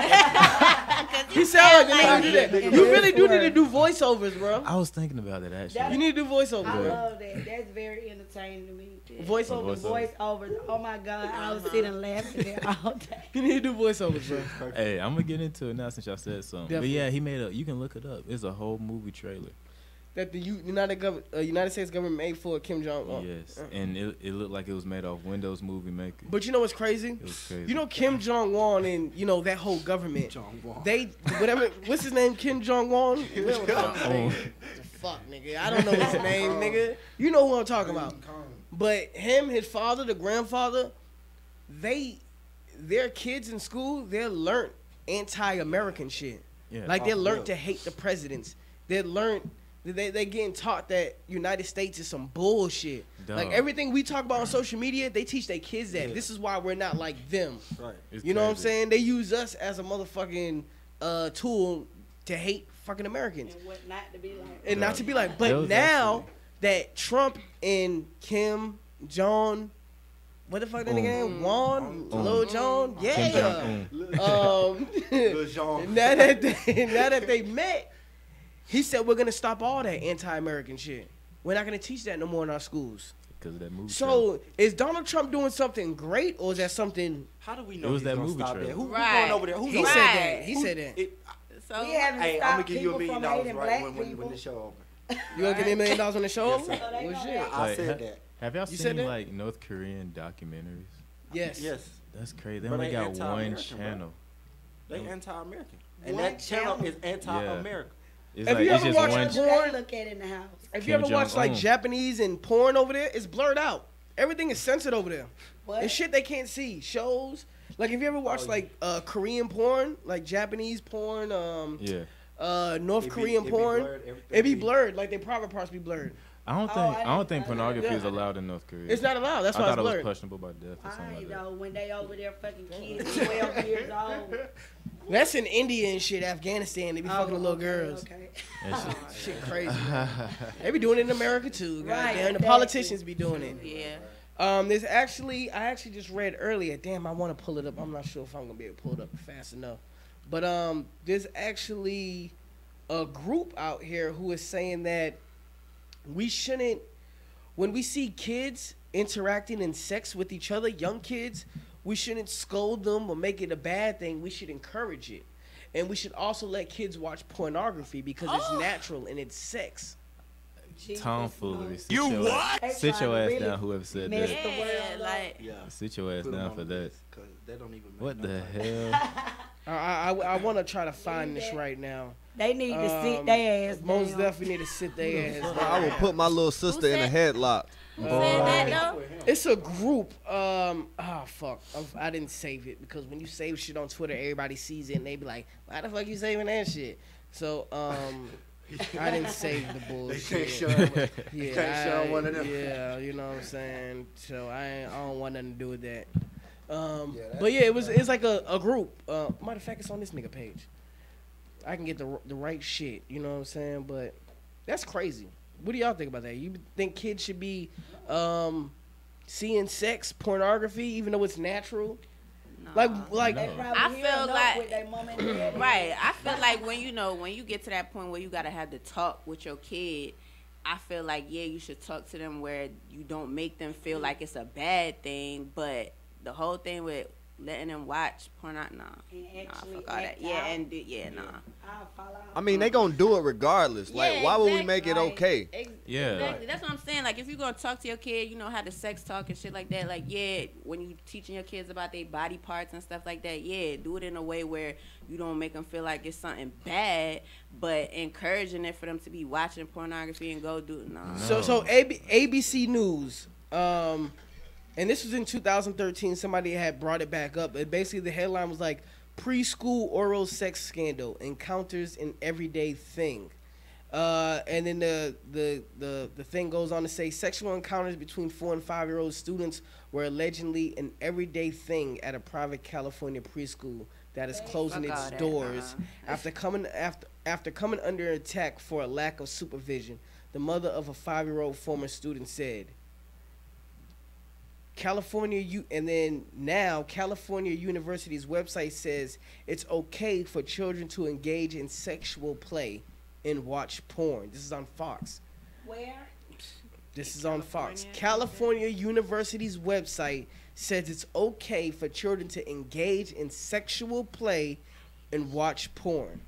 He sound like the nigga who do that. Nigga, You man. really do need to do voiceovers, bro. I was thinking about that actually. You need to do I voiceovers. love that. That's very entertaining to me. Voiceovers. Voiceovers. Oh my God, I was sitting laughing there all day. You need to do voiceovers, bro. Hey, I'm gonna get into it now since y'all said something. Definitely. But yeah, he made a. You can look it up. It's a whole movie trailer. that the United States government made for Kim Jong Un. Yes, and it looked like it was made off Windows Movie Maker. But you know what's crazy? It was crazy. You know Kim Jong Un and that whole government. They what's his name? Kim Jong Un. Fuck, nigga. I don't know his name, nigga. You know who I'm talking about. But him, his father, the grandfather, their kids in school, they learned anti-American shit. Yeah. Like they learned to hate the presidents. They getting taught that United States is some bullshit. Duh. Like everything we talk about on social media, they teach their kids that. This is why we're not like them. Right. You know what I'm saying? They use us as a motherfucking tool to hate fucking Americans. And what not to be like. And not to be like. But now that Trump and Kim Jong, what the fuck that nigga name? Juan? Lil John? Yeah. Lil John. Now that they met, he said we're gonna stop all that anti-American shit. We're not gonna teach that no more in our schools. Because of that movie. So is Donald Trump doing something great, or is that something? How do we know It was he's that gonna movie stop trailer. that? Who Right. going over there? Who He knows? said that. He said that. So We haven't Hey, I'm stopped gonna give you $1 people million from hating right black when people. the show over. You gonna give me $1 million on the show? Yes, sir. So they Well, know shit. that. I said that. Have y'all You said seen that? like North Korean documentaries? Yes. Yes. That's crazy. They But only they got one anti-American, bro. channel. They anti-American. And One that channel channel. is anti-American. It's Have like you it's ever just watched one. That's what they look at in the house. If you Kim ever watch like Jong-un. Japanese and porn over there, it's blurred out. Everything is censored over there. What? It's shit they can't see. Shows. Like if you ever watch like Korean porn, like Japanese porn, Yeah. North It be- Korean it be porn, blurred, everything it be be- blurred. Like their private parts be blurred. I don't think pornography is allowed in North Korea. It's not allowed. That's I why thought it's it was blurred. questionable by death or something Why like that. though? When they over there fucking kids, 12 years old. That's in India and shit, Afghanistan. They be fucking the little okay, girls. Okay. Shit crazy. They be doing it in America too. Right, Goddamn, the exactly. politicians be doing it. Yeah. There's actually, I actually just read earlier. Damn, I want to pull it up. I'm not sure if I'm gonna be able to pull it up fast enough. But there's actually a group out here who is saying that we shouldn't, when we see kids interacting in sex with each other, young kids, we shouldn't scold them or make it a bad thing. We should encourage it. And we should also let kids watch pornography because it's natural and it's sex. Tomfoolery. Sit You your what? ass- Sit your ass down, whoever said mess that. the world like Sit your ass Put 'em down on for the that. list, 'cause they don't even make What no the money. hell? I want to try to find this right now. They need to sit their ass Most down. definitely need to sit their ass down. I will put my little sister in a headlock. It's a group. Fuck. I didn't save it because when you save shit on Twitter, everybody sees it and they be like, "Why the fuck you saving that shit?" So I didn't save the bullshit. They can't show Yeah, can't show one of them. Yeah, you know what I'm saying. So I don't want nothing to do with that. But yeah, it's like a group. Matter of fact, it's on this nigga page. I can get the right shit. You know what I'm saying? But that's crazy. What do y'all think about that? You think kids should be seeing sex, pornography, even though it's natural? Like I feel like right. I feel like when you get to that point where you gotta have to talk with your kid, I feel like you should talk to them where you don't make them feel like it's a bad thing, but the whole thing with letting them watch porn, nah, fuck all that. Nah. I mean, they gonna do it regardless. Like, why would we make it okay? Yeah. Exactly. That's what I'm saying. Like, if you're gonna talk to your kid, how to sex talk and shit like that. Like, when you teaching your kids about their body parts and stuff like that, do it in a way where you don't make them feel like it's something bad, but encouraging it for them to be watching pornography and go do it. Nah. So ABC News, and this was in 2013. Somebody had brought it back up. And basically, the headline was like, "Preschool oral sex scandal encounters an everyday thing." And then the thing goes on to say sexual encounters between 4 and 5-year-old students were allegedly an everyday thing at a private California preschool that is closing its doors after coming under attack for a lack of supervision. The mother of a 5-year-old former student said, California University's website says it's okay for children to engage in sexual play and watch porn. This is on Fox. Where? This is on Fox. California University's website says it's okay for children to engage in sexual play and watch porn.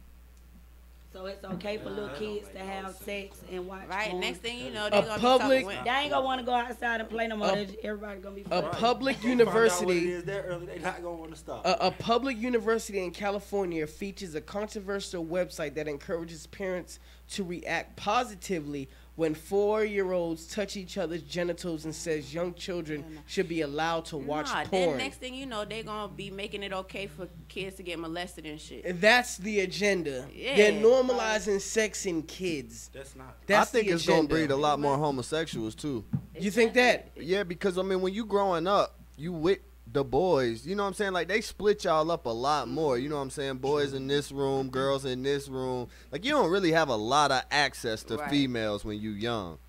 So it's okay for little kids to have sex and watch Right. porn. Next thing you know, A they gonna public- be talking. They ain't gonna want to go outside and play no more. Everybody gonna be A fucked. public Find out what it university. is that early, they not gonna want to stop. A public university in California features a controversial website that encourages parents to react positively when 4-year-olds touch each other's genitals and says young children should be allowed to watch Nah, porn. then next thing you know, they gonna be making it okay for kids to get molested and shit. That's the agenda. Yeah. They're normalizing sex in kids. That's not. That's I think the it's gonna agenda. breed a lot more homosexuals too. You think that? Yeah, because I mean, when you growing up, you with the boys. You know what I'm saying? Like they split y'all up a lot more. You know what I'm saying? Boys in this room, girls in this room. Like you don't really have a lot of access to Right. females when you young.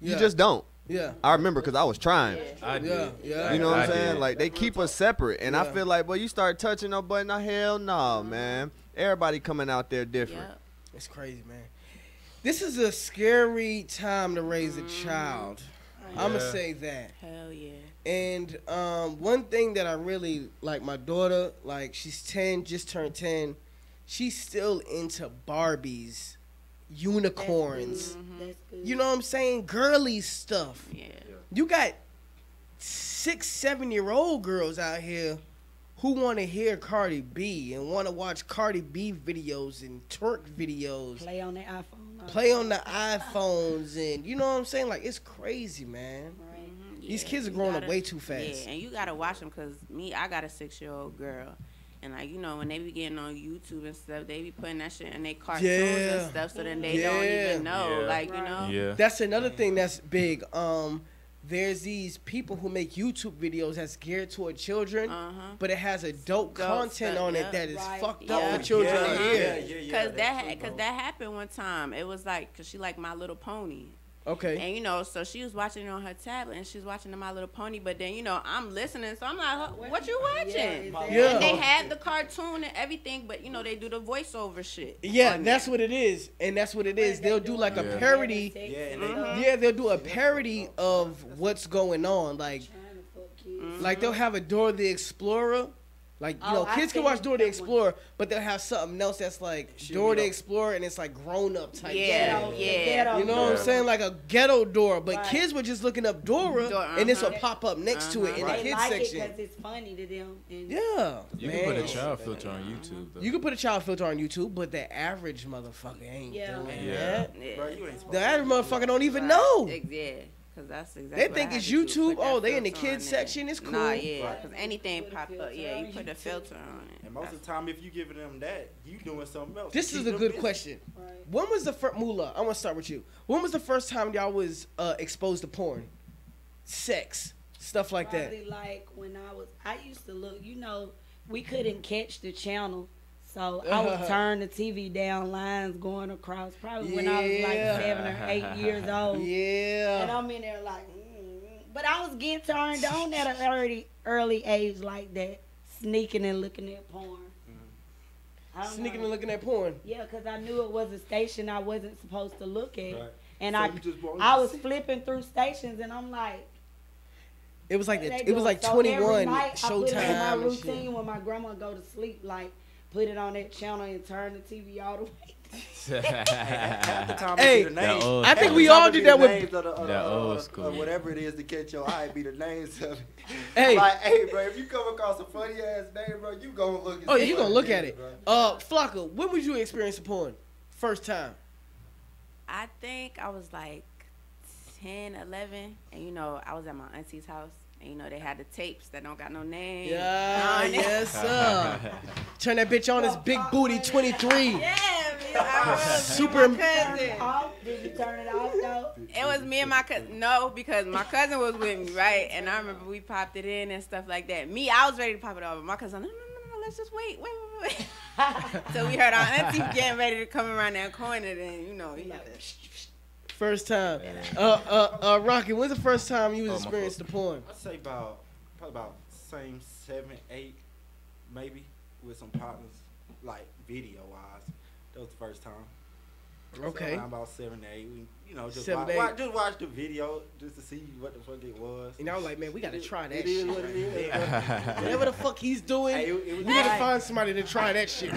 You Yeah. just don't. Yeah. I remember because I was trying. I did. Yeah, yeah. You know what I I'm saying? did. Like they keep us separate, and I Yeah. feel like, boy, you start touching no button, nah, hell no, man. Everybody coming out there different. Yep. It's crazy, man. This is a scary time to raise a child. I'm gonna Yeah. say that. Hell yeah. And one thing that I really like, my daughter, like she's 10, just turned 10. She's still into Barbies, unicorns. That's good. You know what I'm saying? Girly stuff. Yeah. You got 6, 7-year-old girls out here who want to hear Cardi B and want to watch Cardi B videos and twerk videos. Play on their iPhone. Play on the iPhones, and you know what I'm saying? Like, it's crazy, man. These Yeah, kids are you growing up gotta- way too fast. Yeah, and you gotta watch them because I got a 6-year-old girl, and like you know when they be getting on YouTube and stuff, they be putting that shit in their cartoons Yeah. and stuff, so then they don't Yeah. even know, Yeah. like you know. Yeah. That's another thing that's big. There's these people who make YouTube videos that's geared toward children, but it has adult content stuff, on it yeah. that is Right. fucked Yeah. up for children Yeah, to yeah, hear. yeah. Cause that happened one time. It was like, cause she liked My Little Pony. Okay. And you know, so she was watching it on her tablet, and she was watching the My Little Pony. But then you know, I'm listening, so I'm like, "What you watching?" Yeah. And they had the cartoon and everything, but you know, they do the voiceover shit. Yeah, on that's there. what it is, and that's what it is. They'll do like a Yeah. parody. Mm-hmm. Yeah, they'll do a parody of what's going on. Like they'll have a Dora the Explorer. Like, you know, I kids can seen watch Dora the that one. Explorer, but they'll have something else that's like Dora the Explorer, and it's like grown up type. Yeah, shit. yeah. You know what I'm saying? Like a ghetto Dora, but Right. kids were just looking up Dora, and this will pop up next to it in the They kids like section. it because it's funny to them. And Yeah, You man. can put a child filter on YouTube, though. You can put a child filter on YouTube, but the average motherfucker ain't Yeah. doing Yeah. that. Yeah. Bro, you ain't supposed The to average do motherfucker don't even know. Yeah, because that's exactly. They what think I it's had to do, YouTube. put that Oh, they in the filter on kids there. section. It's cool. Nah, yeah, Right. because anything pop up, yeah, you put a filter on it. And most of the time, if you giving them that, you doing something else. This Keep is a them good busy. question. When was the first Moolah? I want to start with you. When was the first time y'all was exposed to porn, sex, stuff like that? Probably like when I used to look, you know, we couldn't catch the channel. So I would turn the TV down, lines going across, probably when I was like Yeah. 7 or 8 years old. And Yeah. I'm in there like, but I was getting turned on at an early age like that, sneaking and looking at porn. I don't Sneaking know. and looking at porn. Yeah, because I knew it was a station I wasn't supposed to look at. Right. And So you just wanted I to was see. flipping through stations, and I'm like, It was like what they it was like doing? So every 21 night I put it in my Showtime and routine shit. when my grandma go to sleep, like put it on that channel and turn the TV all the way. Half the time Hey, it be the names. old I think Half we the time all it did be that the with- names of the, That old school. whatever it is to catch your eye. Be the names of it. Hey. Like, hey, bro, if you come across a funny ass name, bro, you gonna look. And Oh yeah, see you what gonna look is, at it. bro. Flocka, when would you experience porn? First time. I think I was like 10, 11, and you know, I was at my auntie's house, and you know, they had the tapes that don't got no name. Yeah, on it. yes sir. Turn that bitch on. It's Big Booty 23. Yeah, man, I was Super- my cousin. Did you turn it off though? It was me and my cousin. No, because my cousin was with me, right? And I remember we popped it in and stuff like that. Me, I was ready to pop it off, but my cousin, no, let's just wait. So we heard our auntie getting ready to come around that corner, then you know, he had to. First time. Rocky, when's the first time you my experienced the porn? I'd say probably about same 7, 8, maybe with some partners, like video wise. That was the first time. Okay. So around about 7 to 8, we, you know, just 7 to 8. watch the video just to see what the fuck it was. And I was like, man, we gotta try that It shit. is what it is. Whatever the fuck he's doing, Hey, it was we gotta nice. find somebody to try that shit.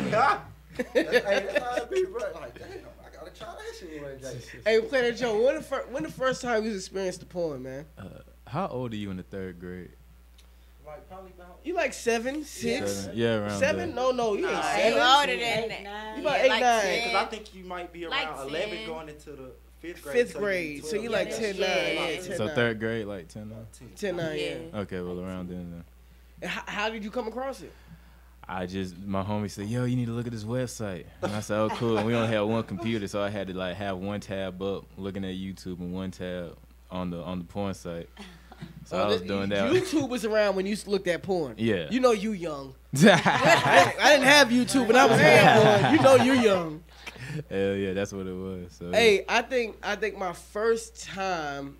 That's how it be, bro. Like, damn, I gotta try that shit one day. Hey, play that joke. When the first time you experienced the porn, man? How old are you in the 3rd grade? Like probably about. You like 7, 6? 7. Yeah, around 7? there. No, you ain't Nah, 7. you older than that. You about Yeah, 8, like 9. 10. Because I think you might be around Like 11 10. going into the 5th grade. 5th grade. So you like 10, 9. Yeah, 10, So 9. 3rd grade, like 10, 9? 10, 9, yeah. Okay, well, around then. And how did you come across it? My homie said, yo, you need to look at this website. And I said, oh, cool. And we only had one computer, so I had to like have one tab up looking at YouTube and one tab on the porn site. So I was doing that. YouTube was around when you looked at porn. Yeah. You know you young. I didn't have YouTube when I was looking at porn. You know you're young. Hell yeah, that's what it was. So, Hey, I think my first time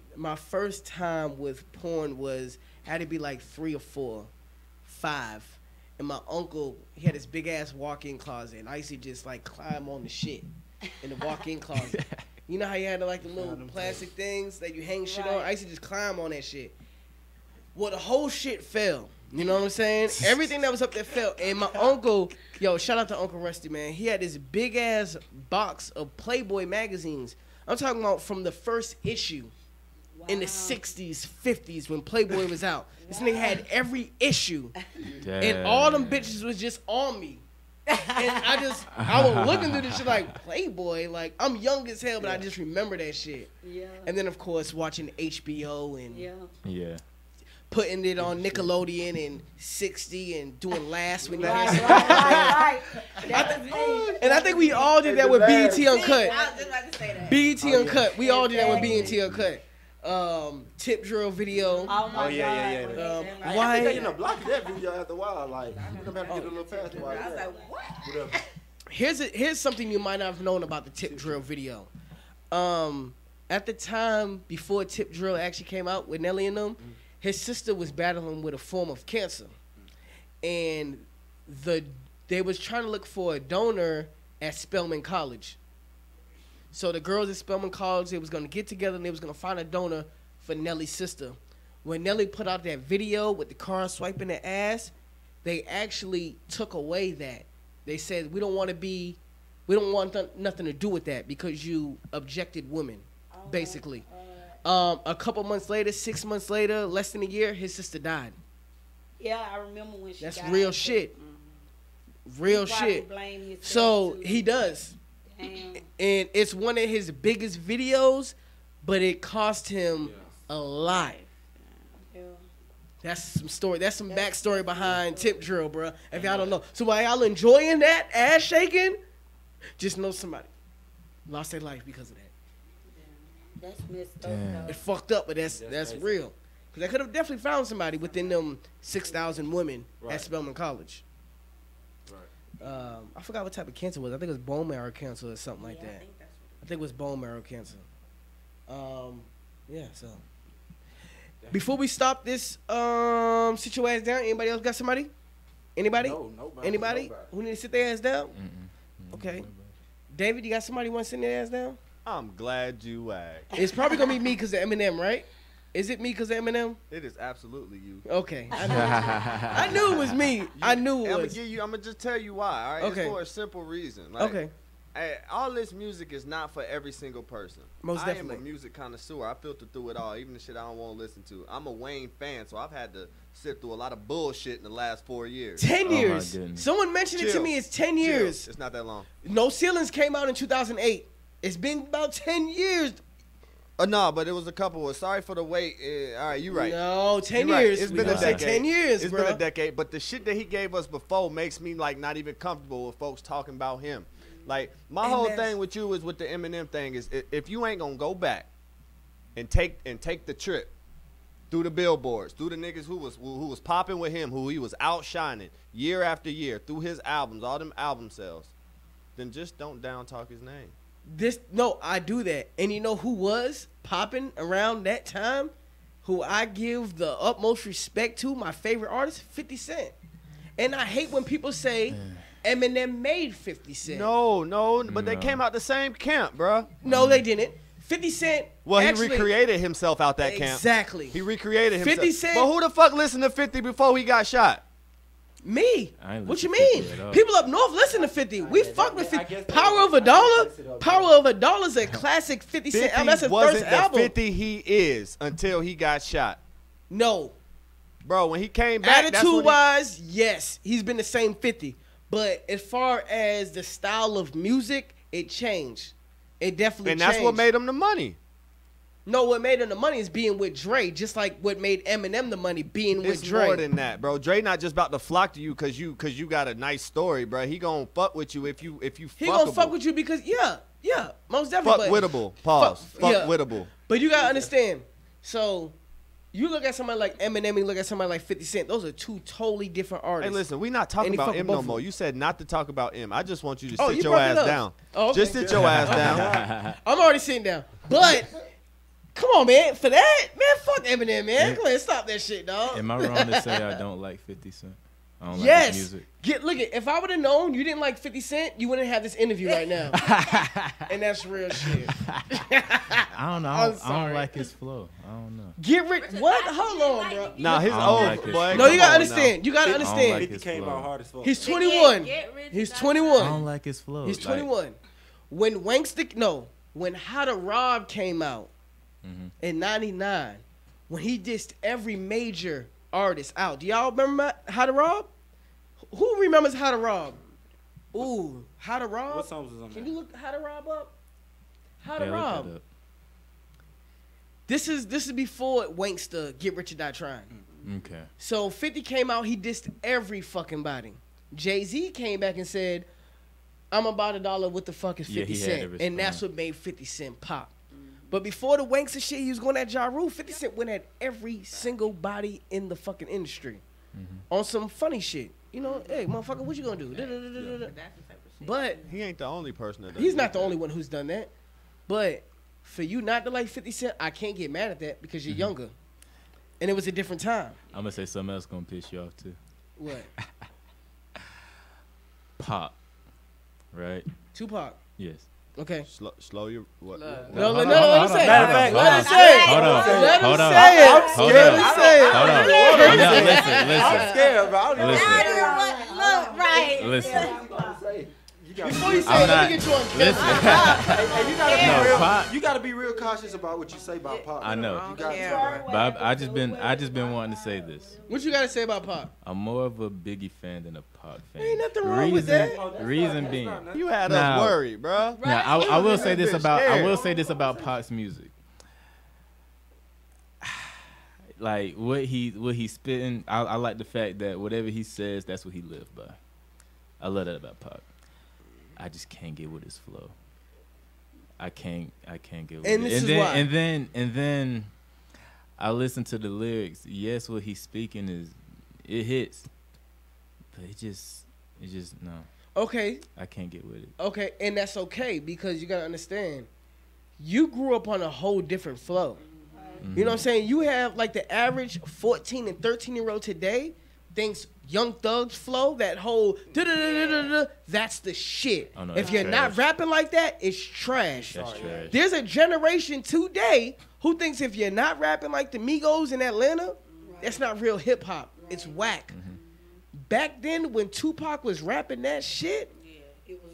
with porn had to be like 3 or 4, 5. And my uncle, he had this big ass walk-in closet, and I used to just like climb on the shit in the walk-in closet. You know how you had like the little plastic things that you hang shit on? I used to just climb on that shit. Well, the whole shit fell. You know what I'm saying? Everything that was up there fell. And my uncle, shout out to Uncle Rusty, man. He had this big ass box of Playboy magazines. I'm talking about from the first issue in the 60s, 50s when Playboy was out. This nigga had every issue. Damn. And all them bitches was just on me. And I was looking through this shit like, Playboy? Like, I'm young as hell, but I just remember that shit. Yeah. And then, of course, watching HBO and yeah. putting it on Nickelodeon and 60 and doing Last when you Right, hear right. And I think we all did that with BET Uncut. I was just about to say that. BET Uncut. We all did that with BET Uncut. Tip drill video. Oh yeah. Why? I think they blocked that video after a while. Like, you're gonna have to get a little past it. I was like, what? Whatever. Here's something you might not have known about the tip drill video. At the time before Tip Drill actually came out with Nelly and them, his sister was battling with a form of cancer, and they was trying to look for a donor at Spelman College. So the girls at Spelman College, they was gonna get together and they was gonna find a donor for Nelly's sister. When Nelly put out that video with the car swiping the ass, they actually took away that. They said we don't want nothing to do with that because you objected women, basically. A couple months later, 6 months later, less than a year, his sister died. Yeah, I remember when she That's died. real shit. Real He probably shit. blamed himself, So too. he does. Damn. And it's one of his biggest videos, but it cost him a lot. Yeah. That's some story. That's some backstory behind Tip Drill, bro. If y'all don't know. So while y'all enjoying that ass shaking, just know somebody lost their life because of that. That's messed up, though. It fucked up, but that's real. Because I could have definitely found somebody within them 6,000 women at Spelman College. I forgot what type of cancer it was. I think it was bone marrow cancer or something like that. I think it was bone marrow cancer. So before we stop this, sit your ass down. Anybody else got somebody? Anybody? No, nobody. Anybody who need to sit their ass down? Okay. David, you got somebody who want to sit their ass down? I'm glad you asked. It's probably gonna be me because of Eminem, right? Is it me because of Eminem? It is absolutely you. Okay. I knew it was me. I knew it was. I'm gonna just tell you why. All right. Okay. It's for a simple reason. Like, Okay. All this music is not for every single person. Most I definitely. am a music connoisseur. I filter through it all, even the shit I don't want to listen to. I'm a Wayne fan, so I've had to sit through a lot of bullshit in the last 4 years. 10 years. Someone mentioned it to me. It's 10 years. Chill. It's not that long. No Ceilings came out in 2008. It's been about 10 years. No, but it was a couple. Sorry for the wait. All right, you right. No, 10 You right. years. It's We been a gonna say decade. 10 years, It's bro. been a decade. But the shit that he gave us before makes me like not even comfortable with folks talking about him. Like my And whole that's- thing with you is with the Eminem thing is if you ain't gonna go back and take the trip through the billboards, through the niggas who was popping with him, who he was outshining year after year through his albums, all them album sales, then just don't down talk his name. I do that. And you know who was popping around that time? Who I give the utmost respect to, my favorite artist, 50 Cent. And I hate when people say Eminem made 50 Cent. No, but they came out the same camp, bro. No, they didn't. 50 Cent. Well, actually, he recreated himself out that camp. Exactly. He recreated himself. 50 Cent. But who the fuck listened to 50 before he got shot? Me? I ain't What you listen to mean? 50 at all. People up north listen to 50. We fuck with 50. Power of a Dollar. Power of a Dollar is a classic 50 Cent 50 album. That's his wasn't first the album. 50 he is until he got shot. No. Bro, when he came back, that's when Attitude wise, yes, he's been the same 50. But as far as the style of music, it changed. It definitely and changed. that's what made him the money. No, what made him the money is being with Dre, just like what made Eminem the money, being with It's Dre. more than that, bro. Dre not just about to flock to you because you got a nice story, bro. He gonna fuck with you if you He gonna fuck with you because yeah, most definitely. Fuck wittable. Pause. Fuck wittable. But you gotta understand. So you look at somebody like Eminem, and you look at somebody like 50 Cent. Those are two totally different artists. Hey, listen, we not talking And he about fuck with M both no of more. them. You said not to talk about M. I just want you to Oh, sit you your brought it ass up. down. Oh, okay. Just sit your ass down. I'm already sitting down. But come on, man. For that, man, fuck Eminem, man. Come on, stop that shit, dog. Am I wrong to say I don't like 50 Cent? I don't like Yes. his music. Look at if I would have known you didn't like 50 Cent, you wouldn't have this interview right now. And that's real shit. I don't know. I don't like his flow. I don't know. Get rid. What? Hold on, bro. Nah, his I don't old like his boy. No, you come gotta on understand. now. You gotta I don't understand. like 50 his came flow. out hard as fuck. He's 21. Get rich He's or die 21. I don't like his flow. He's Like, 21. When How to Rob came out in 99, when he dissed every major artist out. Do y'all remember How to Rob? Who remembers How to Rob? Ooh, How to Rob? What songs was on Can there? you look How to Rob up? How yeah, to look Rob? that up. This is before Wanksta Get Rich or Die Trying. Okay. So 50 came out, he dissed every fucking body. Jay-Z came back and said, I'm about $1. What the fuck is Yeah, 50 he had to Cent? respond. And that's what made 50 Cent pop. But before the Wanks and shit, he was going at Ja Rule. 50 Cent went at every single body in the fucking industry on some funny shit. You know, hey, motherfucker, what you gonna do? Da-da-da-da-da. But he ain't the only person that does he's not that. the only one who's done that. But for you not to like 50 Cent, I can't get mad at that because you're younger. And it was a different time. I'm gonna say something else gonna piss you off too. What? Pop. Right? Tupac. Yes. Okay. Slow your what? No, let him say it. Let him say it. Hold on. Let him Hold on. say it. Hold Let on. him say it. Hold on. No, listen. I'm scared, bro. I don't Listen. Look, right. Listen. Before you say I'm it, let not- me get you on listen. camera. Hey, you gotta No, be real. Pop- You gotta be real cautious about what you say about Pop. I know. You got to, bro. But I just been wanting to say this. What you gotta say about Pop? I'm more of a Biggie fan than a Pop fan. Ain't nothing wrong with that. Reason being, You had Now- us worried, bro. now I will say this Bitch about scared. Pop's music. Like what he's spitting, I like the fact that whatever he says, that's what he lived by. I love that about Pop. I just can't get with his flow. I can't get with And it. this is why. And then I listen to the lyrics. Yes, what he's speaking it hits, but it just no. Okay. I can't get with it. Okay, and that's okay because you gotta understand, you grew up on a whole different flow. You know what I'm saying? You have like the average 14 and 13-year-old today thinks Young Thug's flow, that whole da-da-da-da-da-da, that's the shit. Oh, no, if it's you're trash. not rapping like that, it's trash. That's trash. There's a generation today who thinks if you're not rapping like the Migos in Atlanta, that's not real hip hop. It's whack. Back then when Tupac was rapping that shit,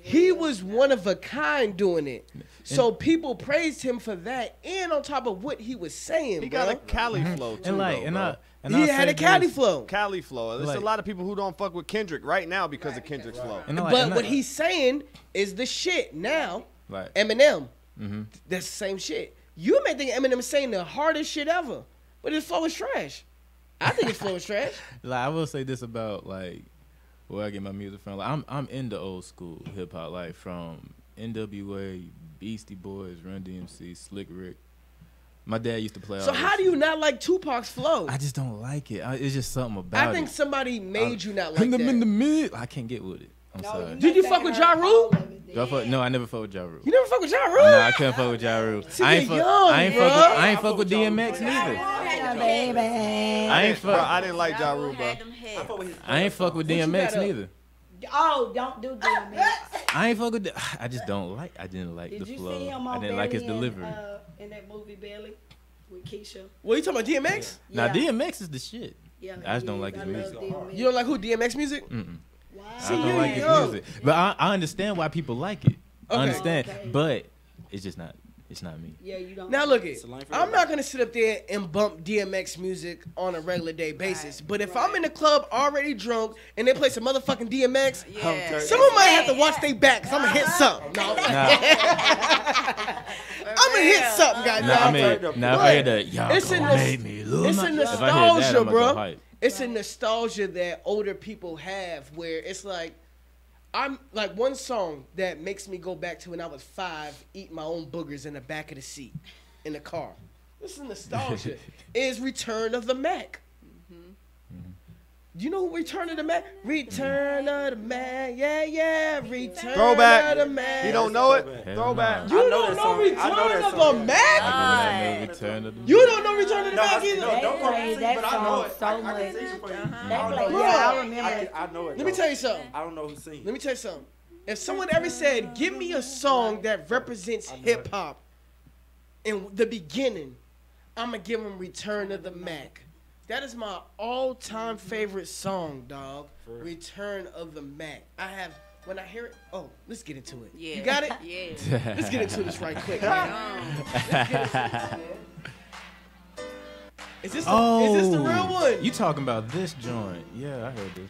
he was one of a kind doing it. So people praised him for that, and on top of what he was saying, He bro. got a Cali flow too, And like, though, and bro. I and He I'll had say a Cali this. flow. Cali flow. There's Like- a lot of people who don't fuck with Kendrick right now because of Kendrick's flow. And I like- But and I- what he's saying is the shit now. Like- Eminem, Mhm. that's the same shit. You may think Eminem is saying the hardest shit ever, but his flow is trash. I think his flow is trash. Like I will say this about like where I get my music from. Like I'm into old school hip hop, like from NWA, Beastie Boys, Run DMC, Slick Rick. My dad used to play. So all how this do you not like Tupac's flow? I just don't like it. It's just something about it. I think somebody made you not like in the that. mid. I can't get with it. I'm sorry. Did you fuck with Ja Rule? Do I fuck? No, I never fuck with Ja Rule. You never fuck with Ja Rule? No, I couldn't fuck with Ja Rule. See, I ain't you're fuck. young, I ain't bro. fuck. With, I ain't fuck with DMX neither. Baby. I ain't Bro, fuck. I didn't like Ja Rule, bro. I ain't fuck with What you DMX got up? neither. Oh, don't do DMX. I ain't fuck with. I just don't like. I didn't like Did the you flow. see him on I didn't like his Belly delivery. in that movie Belly with Keisha? What you talking about, DMX? Now Yeah. DMX is the shit. Yeah, I just don't like his music. You don't like who DMX music? Mm-mm. Wow. I don't like his music, but I understand why people like it. I understand, but it's just not. It's not me. Yeah, you don't. Now look it. I'm not gonna sit up there and bump DMX music on a regular day basis. But if I'm in the club already drunk and they play some motherfucking DMX, someone might have to watch their back. Cause I'm gonna hit something. No. I'm gonna hit something, guys. Now if I hear the y'all made me lose. It's a nostalgia, bro. It's a nostalgia that older people have where it's like. I'm like one song that makes me go back to when I was 5, eating my own boogers in the back of the seat in the car. This is nostalgia. Is Return of the Mac. Do you know who Return of the Mac? Return of the Mac, yeah. Return Throwback. of the Mac. You don't know it? Throwback. You don't know Return of the Mac? You don't know Return of the Mac either? Don't play that song so much. I remember. I know it. Let me tell you something. I don't know who sings. Let me tell you something. If someone ever said, give me a song that represents hip hop in the beginning, I'm going to give them Return of the Mac. That is my all-time favorite song, dog. Return of the Mac. When I hear it, let's get into it. Yeah. You got it? Yeah. Let's get into this right quick, man. Let's get into this, man. Is this the real one? You talking about this joint? Yeah, I heard this.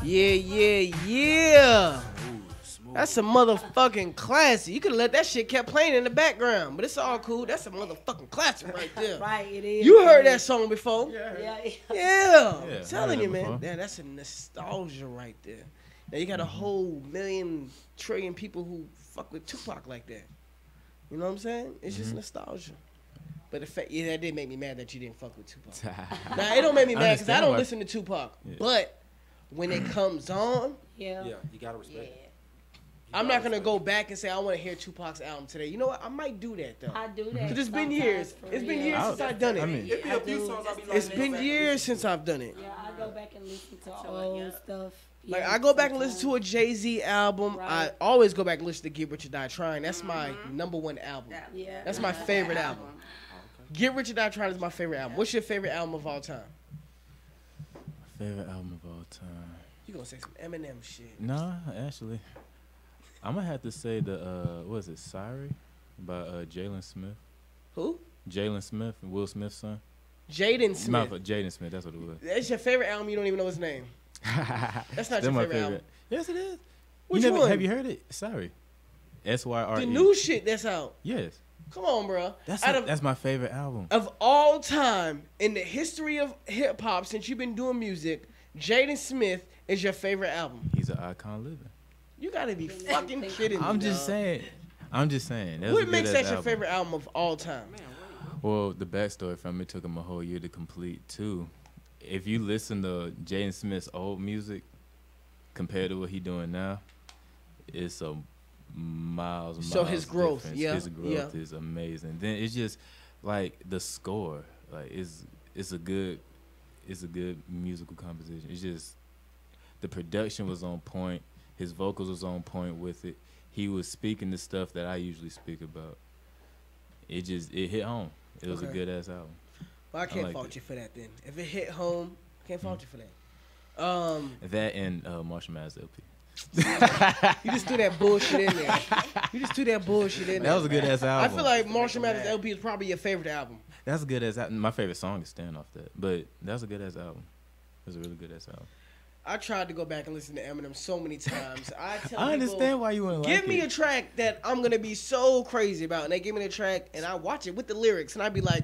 Yeah. That's a motherfucking classic. You could have let that shit kept playing in the background, but it's all cool. That's a motherfucking classic right there. Right, it is. You heard that song before? Yeah. I'm telling you, man. Yeah, that's a nostalgia right there. Now you got a whole million trillion people who fuck with Tupac like that. You know what I'm saying? It's just nostalgia. But the fact, that did make me mad that you didn't fuck with Tupac. Now it don't make me mad because I don't listen to Tupac. Yeah. But when it comes on, you gotta respect it. I'm not gonna go back and say I want to hear Tupac's album today. You know what? I might do that though. I do that. Because it's been years. It's been years since I've done it. I mean, it be a few songs I'll be like, it's been years since I've done it. Yeah, I go back and listen to old stuff. Like I go back and listen to a Jay-Z album. Right. I always go back and listen to Get Rich or Die Trying. That's my #1 album. Yeah, that's my favorite album. Get Rich or Die Trying is my favorite album. What's your favorite album of all time? My favorite album of all time. You gonna say some Eminem shit? Nah, actually, I'm gonna have to say the what is it, Sorry, by Jalen Smith. Who? Jalen Smith and Will Smith's son. Jaden Smith. Jaden Smith. That's what it was. That's your favorite album. You don't even know his name. That's not your favorite album. Yes, it is. Which one? Have you heard it? Sorry. SYRE. The new shit that's out. Yes. Come on, bro. That's my favorite album. Of all time in the history of hip hop, since you've been doing music, Jaden Smith is your favorite album. He's an icon living. You gotta be fucking kidding me. I'm just saying. What makes that your favorite album of all time? Well, the backstory from it took him a whole year to complete too. If you listen to Jaden Smith's old music compared to what he doing now, it's a miles. So his growth, difference. His growth is amazing. Then it's just like the score, like it's a good musical composition. It's just the production was on point. His vocals was on point with it. He was speaking the stuff that I usually speak about. It hit home. It was a good ass album. Well, I can't fault you for that then. If it hit home, I can't fault you for that. That and Marshall Mathers LP. You just threw that bullshit in there. That was a good ass album. I feel like Marshall Mathers LP is probably your favorite album. That's a good ass album. My favorite song is Stand Off That. But that's a good ass album. It was a really good ass album. I tried to go back and listen to Eminem so many times. I understand why you wouldn't like it. Give me a track that I'm going to be so crazy about. And they give me the track and I watch it with the lyrics. And I'd be like,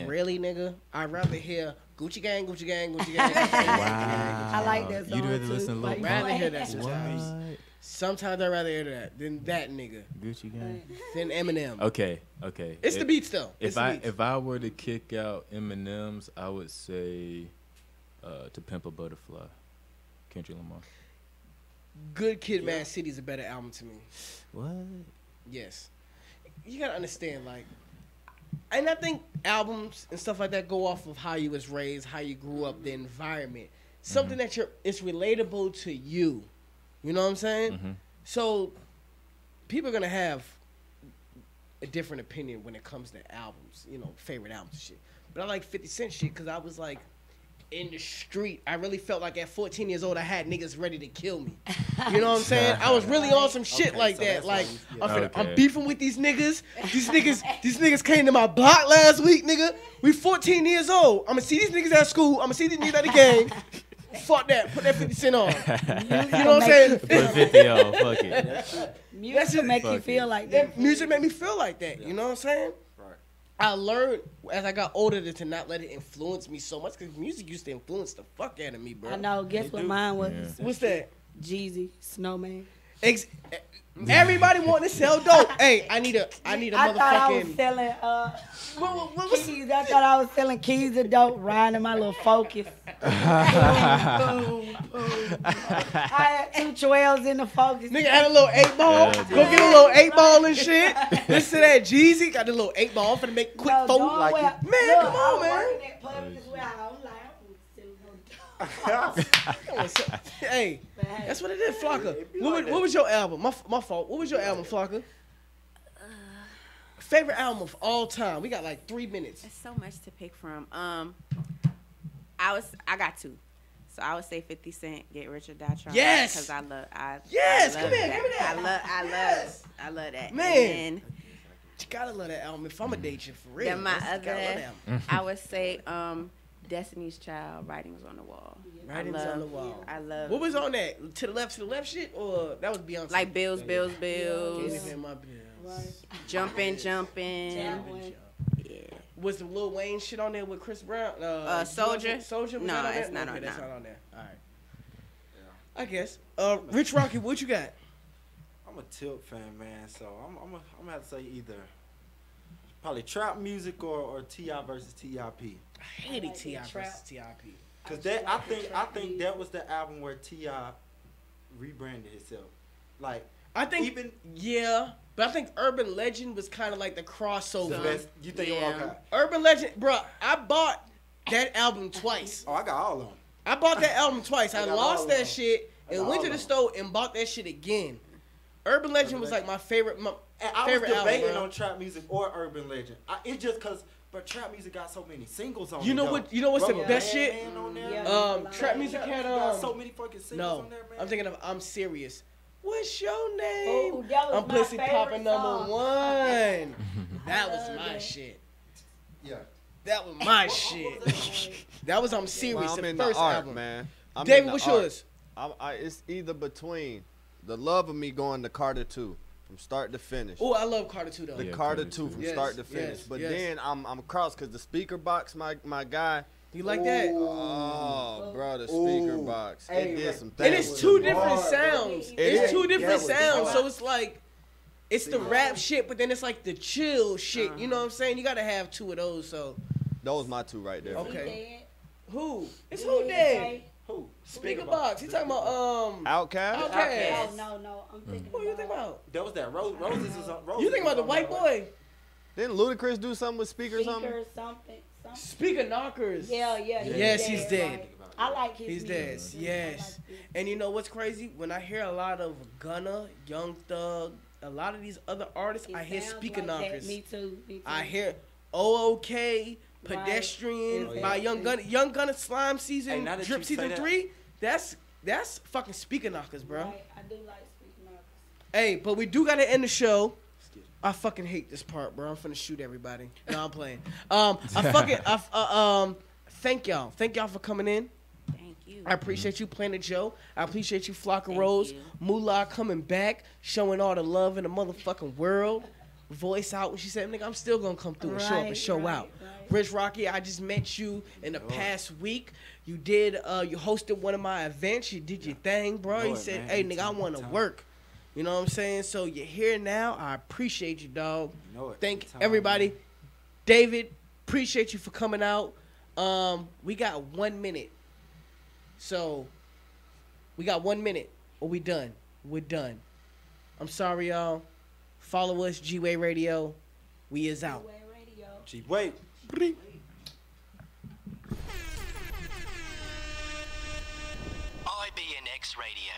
really, nigga? I'd rather hear Gucci Gang, Gucci Gang, Gucci Gang. Wow. I like that song. You'd rather listen to I'd rather hear that sometimes. Sometimes I'd rather hear that than that nigga. Gucci Gang. Than Eminem. Okay. It's the beats though. If I were to kick out Eminem's, I would say To Pimp a Butterfly, Kendrick Lamar. Good Kid, Mad City is a better album to me. What? Yes. You gotta understand, like, and I think albums and stuff like that go off of how you was raised, how you grew up, the environment. Something that it's relatable to you. You know what I'm saying? Mm-hmm. So people are gonna have a different opinion when it comes to albums, you know, favorite albums and shit. But I like 50 Cent shit because I was like in the street. I really felt like at 14 years old I had niggas ready to kill me. You know what I'm saying? I was really on some shit like that. Like I'm beefing with these niggas. These niggas came to my block last week, nigga. We 14 years old. I'ma see these niggas at school. I'ma see these niggas at the game. Fuck that. Put that 50 Cent on. You know what I'm saying? Put 50 on. Fuck it. Music make you feel like that. Music made me feel like that. You know what I'm saying? Right. I learned as I got older to not let it influence me so much because music used to influence the fuck out of me, bro. I know. Guess what mine was? Yeah. What's that? Jeezy, Snowman. Everybody wanting to sell dope. Hey, I need a motherfucking. I thought I was selling keys. I thought I was selling keys to dope, riding my little Focus. I had 2 12s in the Focus. Nigga had a little 8-ball. Go get a little 8-ball and shit. Listen to that Jeezy. Got the little 8-ball. I'm finna make quick folk. Like, man, come on, man. Hey, that's what it is, Flocka. What was your album? My fault. What was your album, Flocka? Favorite album of all time? We got like 3 minutes. There's so much to pick from. I got 2. So I would say 50 Cent, Get Rich or Die Trying. Yes. Because I love come that. here, give me that. I love that. Man. You gotta love that album if I'm a date you for real. Then my other, I would say Destiny's Child, Writings on the Wall. Writings on the Wall. I love. What was on that? To the left shit, or that was Beyonce? Like Bills. Can't even my bills. Jumping. Yeah. Was the Lil Wayne shit on there with Chris Brown? Soldier. Soldier. No, it's not on there. That's not on there. All right. Yeah. I guess. Rich Rocky, what you got? I'm a Tilt fan, man. So I'm gonna have to say either probably trap music or T.I. versus T.I.P. I hated T.I. versus T.I.P. Cause I think that was the album where T.I. rebranded himself. Like I think but I think Urban Legend was kind of like the crossover. So you think okay? Urban Legend, bro. I bought that album twice. Oh, I got all of them. I bought that album twice. I lost that shit and went to the them. store and bought that shit again. Urban Legend was like my favorite. And I was debating album, on trap music or Urban Legend. It's just cause But trap music got so many singles on You it, know though. what? You know what's the Rubber best Band shit? Man on there. Trap music had got so many fucking singles on there, man. I'm thinking of I'm Serious. What's your name? Ooh, that was I'm my Pussy favorite Poppin' song. #1. That was my shit. Yeah. That was my shit. That was I'm Serious, Well, I'm the in first the art, album. man. I'm David, in the what's art. yours? It's either between The Love of Me going to Carter 2 from start to finish. Oh, I love Carter 2 though. The Carter 2 from start to finish. But then I'm cross because the speaker box, my guy. You like that? Oh, bro, the speaker box. It did some And things. it's two different sounds. It's two different was sounds. hard. So it's like, it's the rap shit, but then it's like the chill shit. You know what I'm saying? You gotta have two of those. So those my two right there. okay. Who? It's who dead? Who? Speaker box. He talking about Outkast. Outkast. No, I'm thinking. Who you think about? That was that Roses is on. You think about the white boy? Didn't Ludacris do something with speakers? Speaker something. Speaker knockers. Yeah. Yes, he's dead. Right. I like his He's music. dead. Yes. And you know what's crazy? When I hear a lot of Gunna, Young Thug, a lot of these other artists, I hear sounds speaker like that. knockers. Me too. I hear OOK, Pedestrian Right. by Young Gunna. Young Gunna Slime season, Hey, now that Drip you say season that- 3. That's fucking speaker knockers, bro. Right. I do like speaker knockers. Hey, but we do gotta end the show. I fucking hate this part, bro. I'm finna shoot everybody. No, I'm playing. Thank y'all. Thank y'all for coming in. Thank you. I appreciate you, Planet Joe. I appreciate you, Flocka Rose. Moolah coming back, showing all the love in the motherfucking world. Voice out when she said, nigga, I'm still gonna come through and show up and show out. Rich Rocky, I just met you in the past week. You did, you hosted one of my events. You did your thing, bro. You Lord, said, man, hey, anytime, nigga, I want to anytime. work. You know what I'm saying? So you're here now. I appreciate you, dog. know it. Thank Anytime, everybody. man. David, appreciate you for coming out. We got 1 minute. So we got 1 minute or we done. We're done. I'm sorry, y'all. Follow us, Gway Radio. We is out. Gway. IBNX Radio.